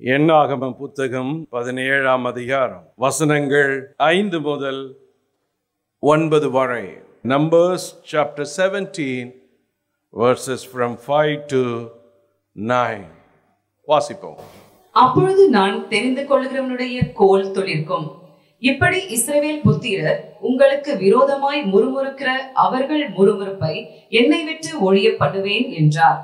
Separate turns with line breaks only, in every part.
என்னாகமம் புத்தகம் 17ஆம் அதிகாரம் வசனங்கள் 5 முதல் 9 வரை. Numbers chapter 17 verses from 5 to 9. வாசிப்போம்.
அப்பொழுது நான் தெரிந்து கொள்கிறவனுடைய கோல் துளிர்க்கும். இப்படி இஸ்ரவேல் புத்திரர் உங்களுக்கு விரோதமாய் முறுமுறுக்கிற அவர்கள் முறுமுறுப்பை என்னை விட்டு ஒழிய பண்ணுவேன் என்றார்.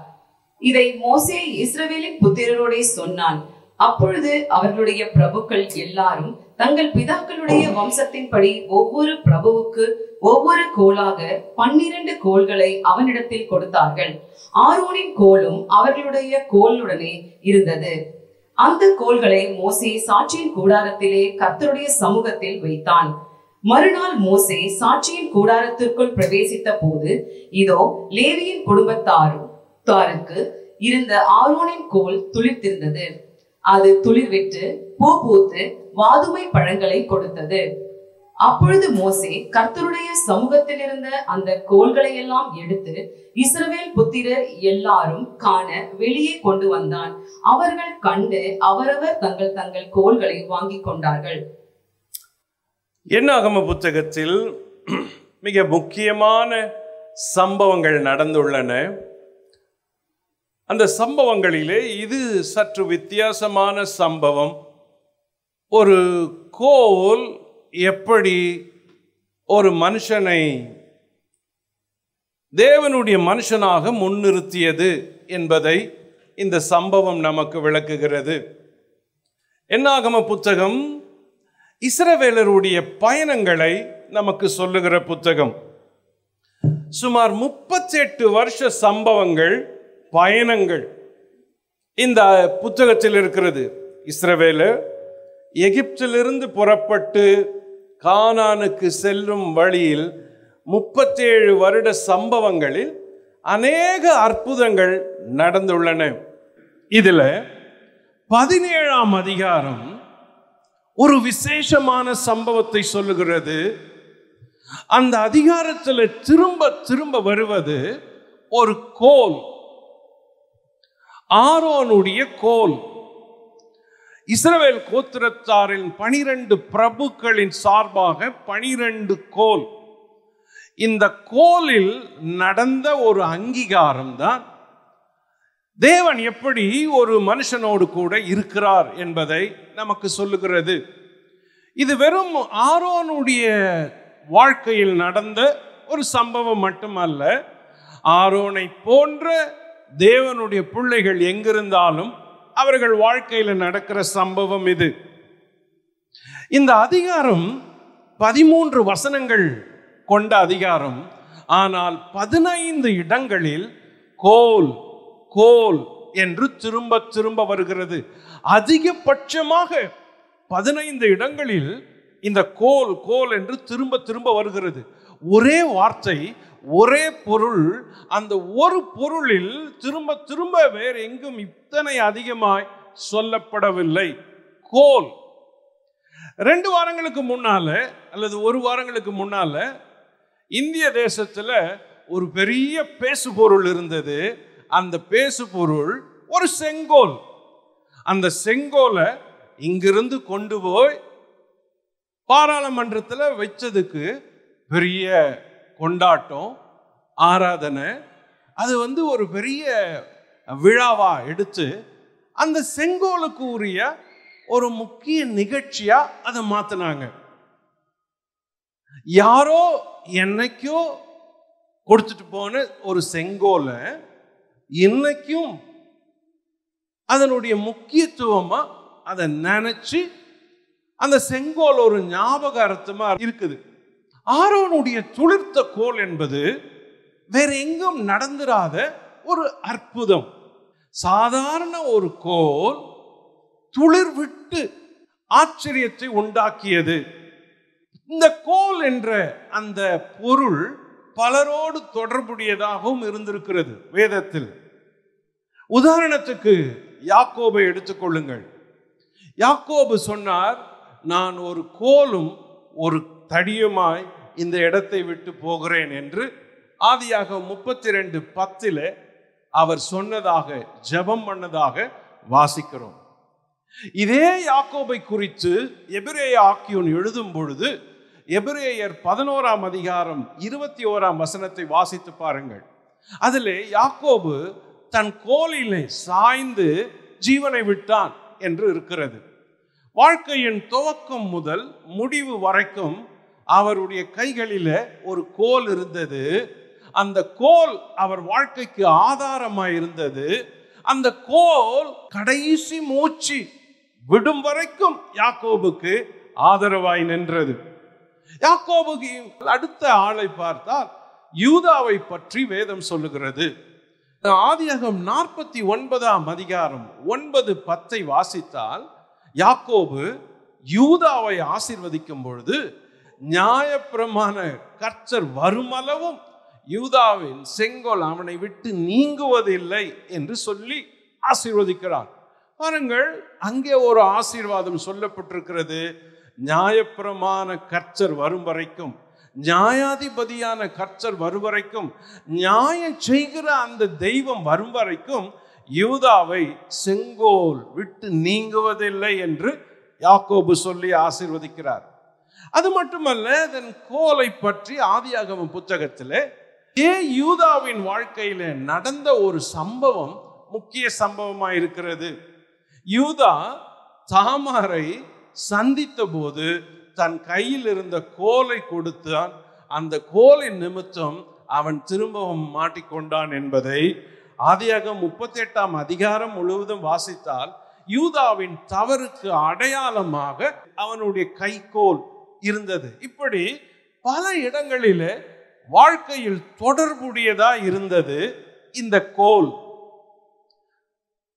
இதை மோசே இஸ்ரவேலின் புத்திரரோடே சொன்னான். அப்பொழுது அவர்களுடைய பிரபுக்கள் எல்லாரும் தங்கள் பிதாக்களுடைய வம்சத்தின்படி ஒவ்வொரு பிரபுவுக்கு ஒவ்வொரு கோலாக 12 கோல்களை அவனிடத்தில் கொடுத்தார்கள். ஆரோனின் கோலும் அவர்களுடைய கோலுடனே இருந்தது. அந்த கோல்களை மோசே சாட்சியின் கூடாரத்திலே கர்த்தருடைய சமூகத்தில் வைத்தான். மறுநாள் மோசே சாட்சியின் கூடாரத்திற்குள் பிரவேசித்த போது, இதோ லேவியின் குடும்பத்தாருக்கு இருந்த ஆரோனின் கோல் துளிர்த்திருந்தது. அது துளிர்விட்டு பூ பூத்து வாதுமை பழங்களை கொடுத்தது. அப்பொழுது மோசே கர்த்தருடைய சமூகத்தில் இருந்த அந்த கோல்களை எல்லாம் எடுத்து இஸ்ரவேல் புத்திரர் எல்லாரும் காண வெளியே கொண்டு வந்தான். அவர்கள் கண்டு அவரவர் தங்கள் தங்கள் கோல்களை வாங்கி கொண்டார்கள்.
என்னாகம புத்தகத்தில் மிக முக்கியமான சம்பவங்கள் நடந்துள்ளன. அந்த சம்பவங்களிலே இது சற்று வித்தியாசமான சம்பவம். ஒரு கோல் எப்படி ஒரு மனுஷனை தேவனுடைய மனுஷனாக முன்னிறுத்தியது என்பதை இந்த சம்பவம் நமக்கு விளக்குகிறது. என்னாகம புத்தகம் இஸ்ரவேலருடைய பயணங்களை நமக்கு சொல்லுகிற புத்தகம். சுமார் 38 வருஷ சம்பவங்கள், பயணங்கள் இந்த புத்தகத்தில் இருக்கிறது. இஸ்ரவேலர் எகிப்திலிருந்து புறப்பட்டு கானானுக்கு செல்லும் வழியில் 37 வருட சம்பவங்களில் அநேக அற்புதங்கள் நடந்துள்ளன. இதுல 17ஆம் அதிகாரம் ஒரு விசேஷமான சம்பவத்தை சொல்லுகிறது. அந்த அதிகாரத்தில் திரும்ப திரும்ப வருவது ஒரு கோல், ஆரோனுடைய கோல். இஸ்ரவேல் கோத்திரத்தாரின் 12 பிரபுக்களின் சார்பாக 12 கோல். இந்த கோலில் நடந்த ஒரு அங்கீகாரம் தான் தேவன் எப்படி ஒரு மனுஷனோடு கூட இருக்கிறார் என்பதை நமக்கு சொல்லுகிறது. இது வெறும் ஆரோனுடைய வாழ்க்கையில் நடந்த ஒரு சம்பவம் மட்டுமல்ல. ஆரோனை போன்ற தேவனுடைய பிள்ளைகள் எங்கிருந்தாலும் அவர்கள் வாழ்க்கையில் நடக்கிற சம்பவம் இது. இந்த அதிகாரம் 13 வசனங்கள் கொண்ட அதிகாரம். ஆனால் 15 இடங்களில் கோல் கோல் என்று திரும்ப திரும்ப வருகிறது. அதிகபட்சமாக 15 இடங்களில் இந்த கோல் கோல் என்று திரும்ப திரும்ப வருகிறது. ஒரே வார்த்தை, ஒரே பொருள். அந்த ஒரு பொருளில் திரும்ப திரும்ப வேறு எங்கும் இத்தனை அதிகமாய் சொல்லப்படவில்லை. கோல். 2 வாரங்களுக்கு முன்னால அல்லது 1 வாரங்களுக்கு முன்னால இந்திய தேசத்துல ஒரு பெரிய பேசுபொருள் இருந்தது. அந்த பேசுபொருள் ஒரு செங்கோல். அந்த செங்கோலை இங்கிருந்து கொண்டு போய் பாராளுமன்றத்தில் வச்சதுக்கு பெரிய கொண்டாட்டம், ஆராதனை. அது ஒரு பெரிய விழாவா எடுத்து அந்த செங்கோலுக்கு உரிய ஒரு முக்கிய நிகழ்ச்சியா அதை மாத்தினாங்க. யாரோ என்னைக்கோ கொடுத்துட்டு போன ஒரு செங்கோலை இன்னைக்கும் அதனுடைய முக்கியத்துவமா அதை நினைச்சு அந்த செங்கோல் ஒரு ஞாபகார்த்தமா இருக்குது. ஆரோனுடைய துளிர்த்த கோல் என்பது வேற எங்கும் நடந்துராத ஒரு அற்புதம். சாதாரண ஒரு கோல் துளிர் விட்டு ஆச்சரியத்தை உண்டாக்கியது. இந்த கோல் என்ற அந்த பொருள் பலரோடு தொடர்புடையதாகவும் இருந்திருக்கிறது வேதத்தில். உதாரணத்துக்கு யாக்கோபை எடுத்துக்கொள்ளுங்கள். யாக்கோபு சொன்னார், நான் ஒரு கோலும் ஒரு தடியுமாய் இந்த இடத்தை விட்டு போகிறேன் என்று ஆதியாகமம் 32:10 அவர் சொன்னதாக, ஜெபம் பண்ணதாக வாசிக்கிறோம். இதே யாக்கோபை குறித்து எபிரேய ஆக்கியோன் எழுதும் பொழுது எபிரேயர் 11ஆம் அதிகாரம் 21ஆம் வசனத்தை வாசித்து பாருங்கள். அதிலே யாக்கோபு தன் கோலிலே சாய்ந்து ஜீவனை விட்டான் என்று இருக்கிறது. வாழ்க்கையின் துவக்கம் முதல் முடிவு வரைக்கும் அவருடைய கைகளிலே ஒரு கோல் இருந்தது. அந்த கோல் அவர் வாழ்க்கைக்கு ஆதாரமாய் இருந்தது. அந்த கோல் கடைசி மூச்சு விடும் வரைக்கும் யாக்கோபுக்கு ஆதரவாய் நின்றது. யாக்கோபுக்கு அடுத்த ஆளை பார்த்தால் யூதாவை பற்றி வேதம் சொல்லுகிறது. ஆதியாகமம் 49ஆம் அதிகாரம் 9-10 வாசித்தால் யாக்கோபு யூதாவை ஆசீர்வதிக்கும் பொழுது நியாயப்பிரமாண கர்த்தர் வருமளவும் யூதாவின் செங்கோல் அவனை விட்டு நீங்குவதில்லை என்று சொல்லி ஆசீர்வதிக்கிறார். பாருங்கள், அங்கே ஒரு ஆசீர்வாதம் சொல்லப்பட்டிருக்கிறது. நியாயப்பிரமாண கர்த்தர் வரும் வரைக்கும், நியாயாதிபதியான கர்த்தர் வரும் வரைக்கும், நியாயம் செய்கிற அந்த தெய்வம் வரும் வரைக்கும் யூதாவை செங்கோல் விட்டு நீங்குவதில்லை என்று யாக்கோபு சொல்லி ஆசீர்வதிக்கிறார். அது மட்டுமல்ல, அதன் கோலை பற்றி ஆதியாகமம் புத்தகத்திலே யூதாவின் வாழ்க்கையில நடந்த ஒரு சம்பவம் முக்கிய சம்பவமாக இருக்கிறது. யூதா தாமாரை சந்தித்த போது தன் கையில் இருந்த கோலை கொடுத்தான். அந்த கோலின் நிமித்தம் அவன் திரும்பவும் மாட்டிக்கொண்டான் என்பதை ஆதியாகமம் 38ஆம் அதிகாரம் முழுவதும் வாசித்தால் யூதாவின் தவறுக்கு அடையாளமாக அவனுடைய கைக்கோல் இருந்தது. இப்படி பல இடங்களிலே வாழ்க்கையில் தொடர்புடையதா இருந்தது இந்த கோல்.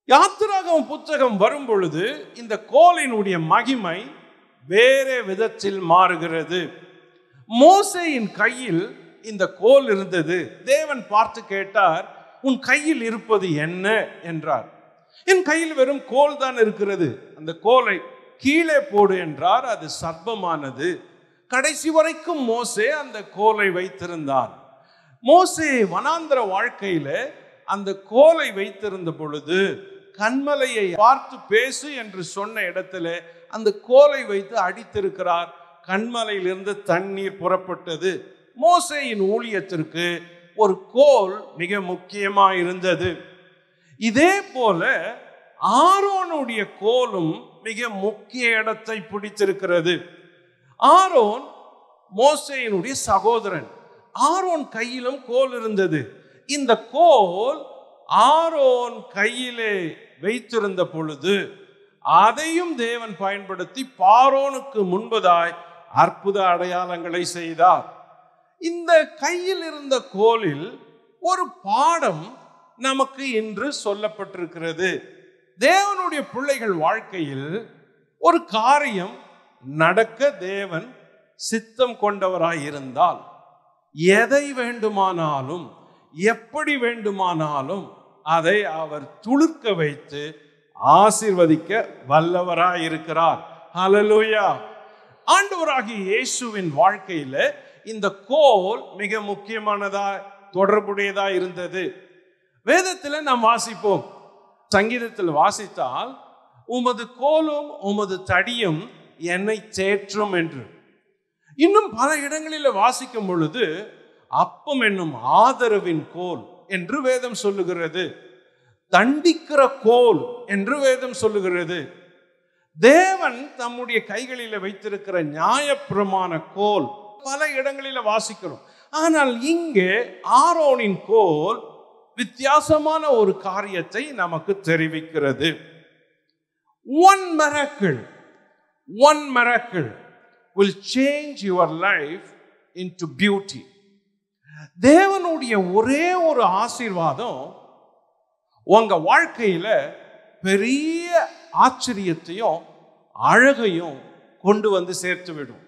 யாத்திராகமம் புத்தகம் வரும் பொழுது இந்த கோலினுடைய மகிமை வேறே விதத்தில் மாறுகிறது. மோசேயின் கையில் இந்த கோல் இருந்தது. தேவன் பார்த்து கேட்டார், உன் கையில் இருப்பது என்ன என்றார். என் கையில் வெறும் கோல் தான் இருக்கிறது, அந்த கோலை கீழே போடு என்றார். அது சர்ப்பமானது. கடைசி வரைக்கும் மோசே அந்த கோலை வைத்திருந்தான். மோசே வனாந்தர வாழ்க்கையில அந்த கோலை வைத்திருந்த பொழுது கன்மலையை பார்த்து பேசு என்று சொன்ன இடத்துல அந்த கோலை வைத்து அடித்திருக்கிறார். கன்மலையிலிருந்து தண்ணீர் புறப்பட்டது. மோசேயின் ஊழியத்திற்கு ஒரு கோல் மிக முக்கியமாக இருந்தது. இதே போல ஆரோனுடைய கோலும் மிக முக்கிய இடத்தை பிடித்திருக்கிறது. ஆரோன் மோசேயினுடைய சகோதரன். ஆரோன் கையிலும் கோல் இருந்தது. இந்த கோல் ஆரோன் கையிலே வைத்திருந்த பொழுது அதையும் தேவன் பயன்படுத்தி பார்வோனுக்கு முன்பதாய் அற்புத அடையாளங்களை செய்தார். இந்த கையில் இருந்த கோலில் ஒரு பாடம் நமக்கு இன்று சொல்லப்பட்டிருக்கிறது. தேவனுடைய பிள்ளைகள் வாழ்க்கையில் ஒரு காரியம் நடக்க தேவன் சித்தம் கொண்டவராய் இருந்தால் எதை வேண்டுமானாலும் எப்படி வேண்டுமானாலும் அதை அவர் துளிர்க்க வைத்து ஆசீர்வதிக்க வல்லவராய் இருக்கிறார். ஹல்லேலூயா. ஆண்டவராகிய இயேசுவின் வாழ்க்கையில இந்த கோல் மிக முக்கியமானதா தொடர்புடையதா இருந்தது. வேதத்தில் நாம் வாசிப்போம், சங்கீதத்தில் வாசித்தால் உமது கோலும் உமது தடியும் என்னை தேற்றும் என்று. இன்னும் பல இடங்களில் வாசிக்கும் பொழுது அப்பம் என்னும் ஆதரவின் கோல் என்று வேதம் சொல்லுகிறது. தண்டிக்கிற கோல் என்று வேதம் சொல்லுகிறது. தேவன் தம்முடைய கைகளில் வைத்திருக்கிற நியாயப்பிரமாண கோல் பல இடங்களில் வாசிக்கிறோம். ஆனால் இங்கே ஆரோனின் கோல் வித்தியாசமான ஒரு காரியத்தை நமக்கு தெரிவிக்கிறது. One miracle will change your life into beauty. தேவனுடைய ஒரே ஒரு ஆசீர்வாதம் உங்க வாழ்க்கையில பெரிய ஆச்சரியத்தையும் அழகையும் கொண்டு வந்து சேர்த்து விடும்.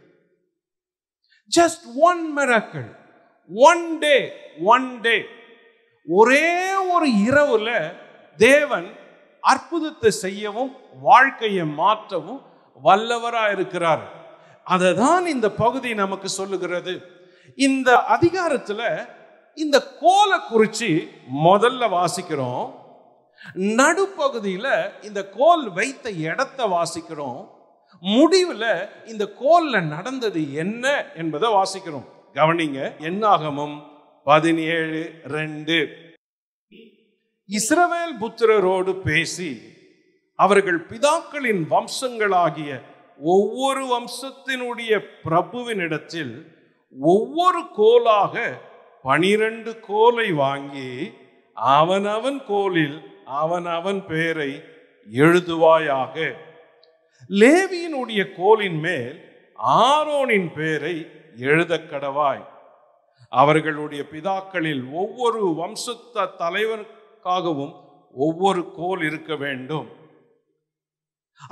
Just one miracle, one day, ஒரே ஒரு இரவுல தேவன் அற்புதத்தை செய்யவும் வாழ்க்கையை மாற்றவும் வல்லவரா இருக்கிறார். அததான் இந்த பகுதி நமக்கு சொல்லுகிறது. இந்த அதிகாரத்துல இந்த கோலை குறிச்சு முதல்ல வாசிக்கிறோம். நடுப்பகுதியில இந்த கோல் வைத்த இடத்தை வாசிக்கிறோம். முடிவுல இந்த கோல்ல நடந்தது என்ன என்பதை வாசிக்கிறோம். கவனிங்க, என்னாகமம் 17:2. இஸ்ரவேல் புத்திரரோடு பேசி அவர்கள் பிதாக்களின் வம்சங்களாகிய ஒவ்வொரு வம்சத்தினுடைய பிரபுவினிடத்தில் ஒவ்வொரு கோலாக 12 கோலை வாங்கி அவனவன் கோலில் அவனவன் பெயரை எழுதுவாயாக. லேவியினுடைய கோலின் மேல் ஆரோனின் பெயரை எழுத கடவாய். அவர்களுடைய பிதாக்களில் ஒவ்வொரு வம்சத்த தலைவனுக்காகவும் ஒவ்வொரு கோல் இருக்க வேண்டும்.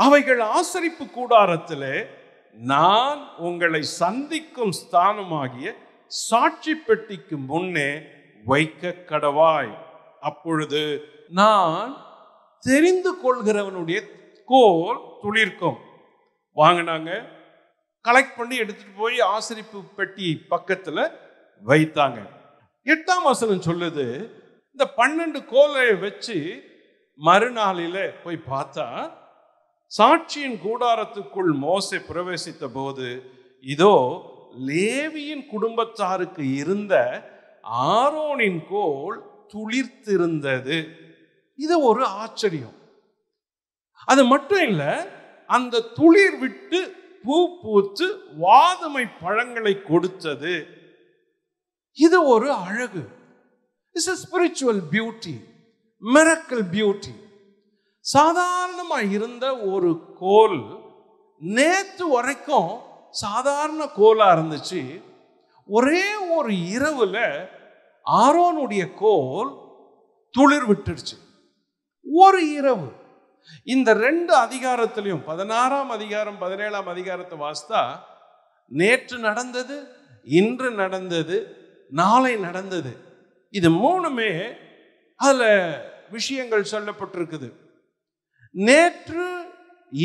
அவைகள் ஆசரிப்பு கூடாரத்திலே நான் உங்களை சந்திக்கும் ஸ்தானமாகிய சாட்சி பெட்டிக்கு முன்னே வைக்க கடவாய். அப்பொழுது நான் தெரிந்து கொள்கிறவனுடைய கோல் துளிர்க்கும். வாங்கினாங்க, கலெக்ட் பண்ணி எடுத்துட்டு போய் ஆசரிப்பு பெட்டி பக்கத்துல வைத்தாங்க. 8ஆம் வசனம் சொல்லுது, இந்த 12 கோலை வச்சு மறுநாளில போய் பார்த்தா சாட்சியின் கூடாரத்துக்குள் மோசே பிரவேசித்த போது இதோ லேவியின் குடும்பத்தாருக்கு இருந்த ஆரோனின் கோல் துளிர்த்திருந்தது. இது ஒரு ஆச்சரியம். அது மட்டும் இல்ல, அந்த துளிர் விட்டு பூ பூத்து வாதுமை பழங்களை கொடுத்தது. இது ஒரு அழகு. It's a spiritual beauty, miracle beauty. சாதாரணமா இருந்த ஒரு கோல் நேத்து வரைக்கும் சாதாரண கோலா இருந்துச்சு. ஒரே ஒரு இரவுல ஆரோனுடைய கோல் துளிர் விட்டுடுச்சு. ஒரு இரவு. இந்த 2 அதிகாரத்திலையும் 16ஆம் அதிகாரம் 17ஆம் அதிகாரத்தை வாசித்தா நேற்று நடந்தது, இன்று நடந்தது, நாளை நடந்தது. இது 3மே அதுல விஷயங்கள் சொல்லப்பட்டிருக்குது. நேற்று,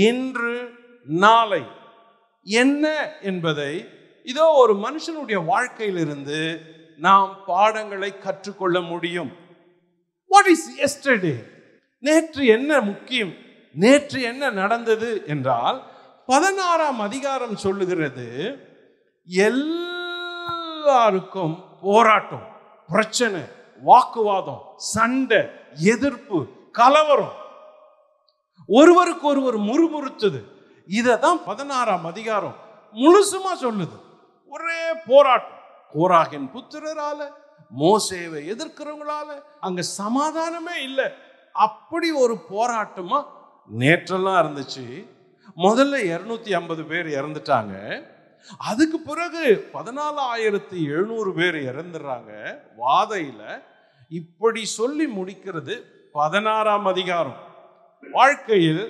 இன்று, நாளை என்ன என்பதை இதோ ஒரு மனுஷனுடைய வாழ்க்கையிலிருந்து நாம் பாடங்களை கற்றுக்கொள்ள முடியும். What is yesterday? நேற்று என்ன முக்கியம்? நேற்று என்ன நடந்தது என்றால் 16ஆம் அதிகாரம் சொல்லுகிறது, எல்லாருக்கும் போராட்டம், பிரச்சனை, வாக்குவாதம், சண்டை, எதிர்ப்பு, கலவரம், ஒருவருக்கு ஒருவர் முறுமுறுத்தது. இததான் 16ஆம் அதிகாரம் முழுசுமா சொல்லுது. ஒரே போராட்டம். கோராகின் புத்திரரால, மோசேவை எதிர்க்கிறவங்களால அங்க சமாதானமே இல்லை. அப்படி ஒரு போராட்டமா நேற்றெல்லாம் இருந்துச்சு. முதல்ல 250 பேர் இறந்துட்டாங்க. அதுக்கு பிறகு 14,700 பேர் இறந்துடுறாங்க வாதையில. இப்படி சொல்லி முடிக்கிறது 16ஆம் அதிகாரம். வாழ்க்கையில்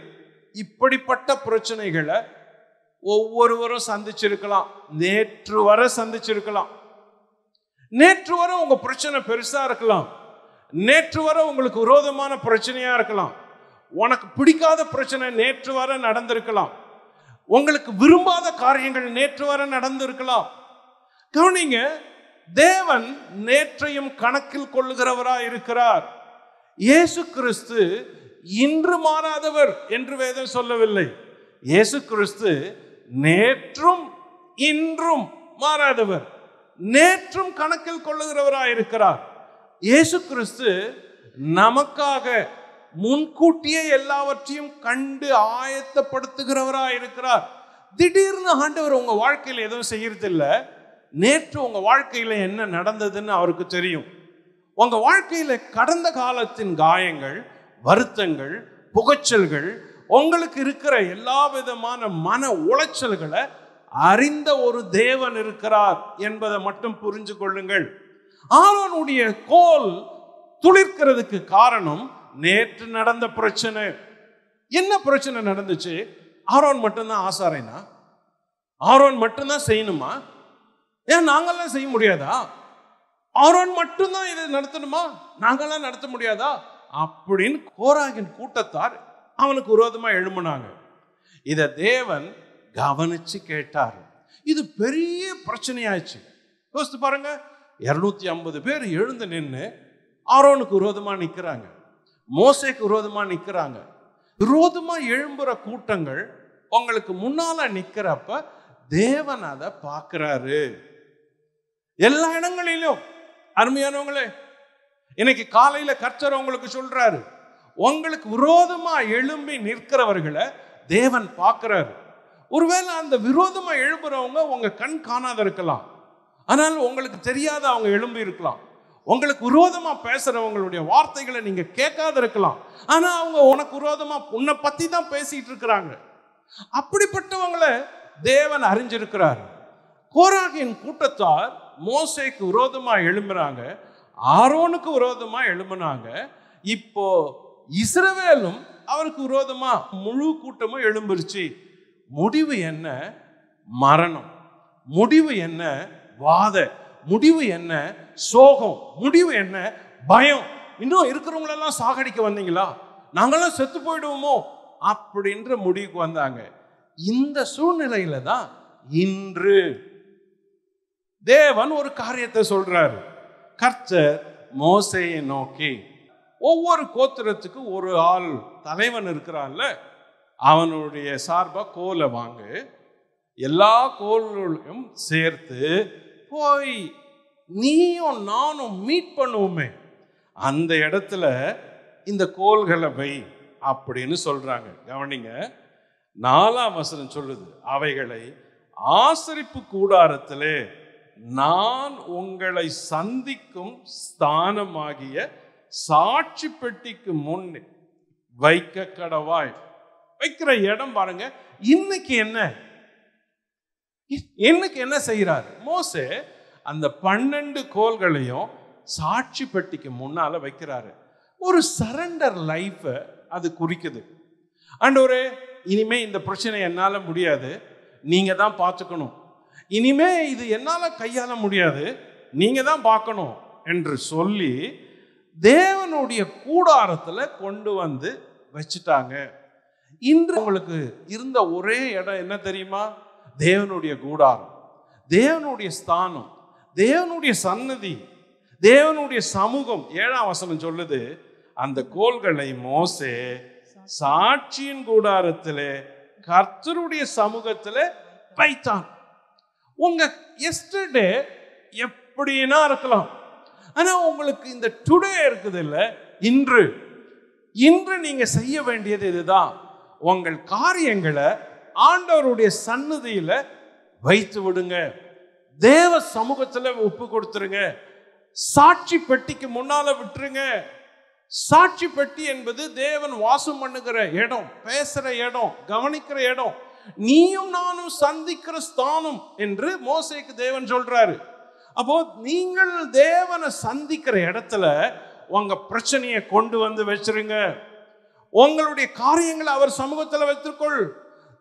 இப்படிப்பட்ட பிரச்சனைகளை ஒவ்வொருவரும் சந்திச்சிருக்கலாம். நேற்று வரை சந்திச்சிருக்கலாம். நேற்று வரை உங்க பிரச்சனை பெருசா இருக்கலாம். நேற்று வரை உங்களுக்கு விரோதமான பிரச்சனையா இருக்கலாம். உனக்கு பிடிக்காத பிரச்சனை நேற்று வரை நடந்திருக்கலாம். உங்களுக்கு விரும்பாத காரியங்கள் நேற்று வரை நடந்திருக்கலாம். கவனிங்க, தேவன் நேற்றையும் கணக்கில் கொள்ளுகிறவராய் இருக்கிறார். இயேசு கிறிஸ்து இன்று மாறாதவர் என்று வேதம் சொல்லவில்லை. இயேசு கிறிஸ்து நேற்றும் இன்றும் மாறாதவர், நேற்றும் கணக்கில் கொள்ளுகிறவராய் இருக்கிறார். இயேசு கிறிஸ்து நமக்காக முன்கூட்டியே எல்லாவற்றையும் கண்டு ஆயத்தப்படுத்துகிறவராய் இருக்கிறார். திடீர்னு ஆண்டவர் உங்க வாழ்க்கையில் எதுவும் செய்யறது இல்லை. நேற்று உங்க வாழ்க்கையில என்ன நடந்ததுன்னு அவருக்கு தெரியும். உங்க வாழ்க்கையில கடந்த காலத்தின் காயங்கள், வருத்தங்கள், புகைச்சல்கள், உங்களுக்கு இருக்கிற எல்லா விதமான மன உளைச்சல்களை அறிந்த ஒரு தேவன் இருக்கிறார் என்பதை மட்டும் புரிஞ்சு கொள்ளுங்கள். ஆரோனுடைய கோல் துளிர்க்கிறதுக்கு காரணம் நேற்று நடந்த பிரச்சனை. என்ன பிரச்சனை நடந்துச்சு? ஆரோன் மட்டும்தான் ஆசாரியனா? ஆரோன் மட்டும்தான் செய்யணுமா? ஏன் நாங்கெல்லாம் செய்ய முடியாதா? ஆரோன் மட்டும்தான் இதை நடத்தணுமா? நாங்கெல்லாம் நடத்த முடியாதா? அப்படின்னு கோராகின் கூட்டத்தார் அவனுக்கு விரோதமா எழும்பினாங்க. இதை தேவன் கவனிச்சு கேட்டார். இது பெரிய பிரச்சனையாச்சு. யோசித்து பாருங்க, 250 பேர் எழுந்து நின்று ஆரோனுக்கு விரோதமா நிற்கிறாங்க. மோசேக்கு விரோதமா நிக்கிறாங்க. விரோதமா எழும்புற கூட்டங்கள் உங்களுக்கு முன்னால நிக்கிறப்ப தேவன் அதை பார்க்கிறாரு. எல்லா இடங்களிலும் அருமையானவங்களே, இன்னைக்கு காலையில கர்த்தர் உங்களுக்கு சொல்றாரு, உங்களுக்கு விரோதமா எழும்பி நிற்கிறவர்களை தேவன் பார்க்கிறாரு. ஒருவேளை அந்த விரோதமா எழும்புறவங்க உங்க கண் காணாத இருக்கலாம், ஆனால் உங்களுக்கு தெரியாத அவங்க எழும்பி இருக்கலாம். உங்களுக்கு விரோதமா பேசுறவங்களுடைய வார்த்தைகளை நீங்க கேட்காத இருக்கலாம், ஆனா அவங்க உனக்கு விரோதமா உன்னை பத்தி தான் பேசிட்டு இருக்கிறாங்க. அப்படிப்பட்டவங்களை தேவன் அறிஞ்சிருக்கிறார். கோராகின் கூட்டத்தார் மோசேக்கு விரோதமா எழும்புறாங்க, ஆரோனுக்கு விரோதமா எழும்புனாங்க. இப்போ இஸ்ரவேலும் அவருக்கு விரோதமா முழு கூட்டமும் எழும்பிருச்சு. முடிவு என்ன? மரணம். முடிவு என்ன? வாத. முடிவு என்ன? சோகம். முடிவு என்ன? பயம். இன்னும் இருக்கிறவங்களெல்லாம் சாகடிக்க வந்தீங்களா, நாங்களாம் செத்து போயிடுவோமோ அப்படின்ற முடிவுக்கு வந்தாங்க. இந்த சூழ்நிலையில தான் இன்று தேவன் ஒரு காரியத்தை சொல்றாரு. கர்த்தர் மோசேயை நோக்கி, ஒவ்வொரு கோத்திரத்துக்கு ஒரு ஆள் தலைவன் இருக்கிறான்ல, அவனுடைய சார்பா கோலை வாங்கு, எல்லா கோல்களையும் சேர்த்து போய் நீயும் நானும் மீட் பண்ணுவோமே, அந்த இடத்துல இந்த கோல்களை வை அப்படின்னு சொல்றாங்க. கவனிங்க, 4ஆம் வசனம் சொல்லுது, அவைகளை ஆசரிப்பு கூடாரத்திலே நான் உங்களை சந்திக்கும் ஸ்தானமாகிய சாட்சி பெட்டிக்கு முன் வைக்க கடவாய். வைக்கிற இடம் பாருங்க. இன்னைக்கு என்ன செய்யறாரு மோசே? அந்த 12 கோல்களையும் சாட்சி பெட்டிக்கு முன்னால வைக்கிறாரு. ஒரு சரண்டர் லைஃப் அது குறிக்குது. ஆண்டவரே, இனிமே இந்த பிரச்சனை என்னால முடியாது, நீங்க தான் பார்த்துக்கணும். இனிமே இது என்னால கையாள முடியாது, நீங்க தான் பார்க்கணும் என்று சொல்லி தேவனுடைய கூடாரத்துல கொண்டு வந்து வச்சுட்டாங்க. இன்று உங்களுக்கு இருந்த ஒரே இடம் என்ன தெரியுமா? தேவனுடைய கூடாரம், தேவனுடைய ஸ்தானம், தேவனுடைய சன்னதி, தேவனுடைய சமூகம். 7ஆம் வசனம் சொல்லுது, அந்த கோல்களை மோசே சாட்சியின் கூடாரத்திலே கர்த்தருடைய சமூகத்திலே வைத்தான். உங்க எஸ்டர்டே எப்படின்னா இருக்கலாம், ஆனா உங்களுக்கு இந்த டுடே இருக்குது இல்ல, இன்று நீங்க செய்ய வேண்டியது இதுதான். உங்கள் காரியங்களை ஆண்டவருடைய சன்னதியில வைத்து விடுங்க, தேவ சமூகத்துல ஒப்பு கொடுத்துருங்க, சாட்சி பெட்டிக்கு முன்னால விட்டுருங்க. சாட்சி பெட்டி என்பது தேவன் வாசம் பண்ணுகிற இடம், பேசுற இடம், கவனிக்கிற இடம், நீயும் நானும் சந்திக்கிற ஸ்தானம் என்று மோசேக்கு தேவன் சொல்றாரு. அப்போ நீங்கள் தேவனை சந்திக்கிற இடத்துல உங்க பிரச்சனையை கொண்டு வந்து வச்சிருங்க. உங்களுடைய காரியங்களை அவர் சமூகத்துல வைத்துக்கொள்.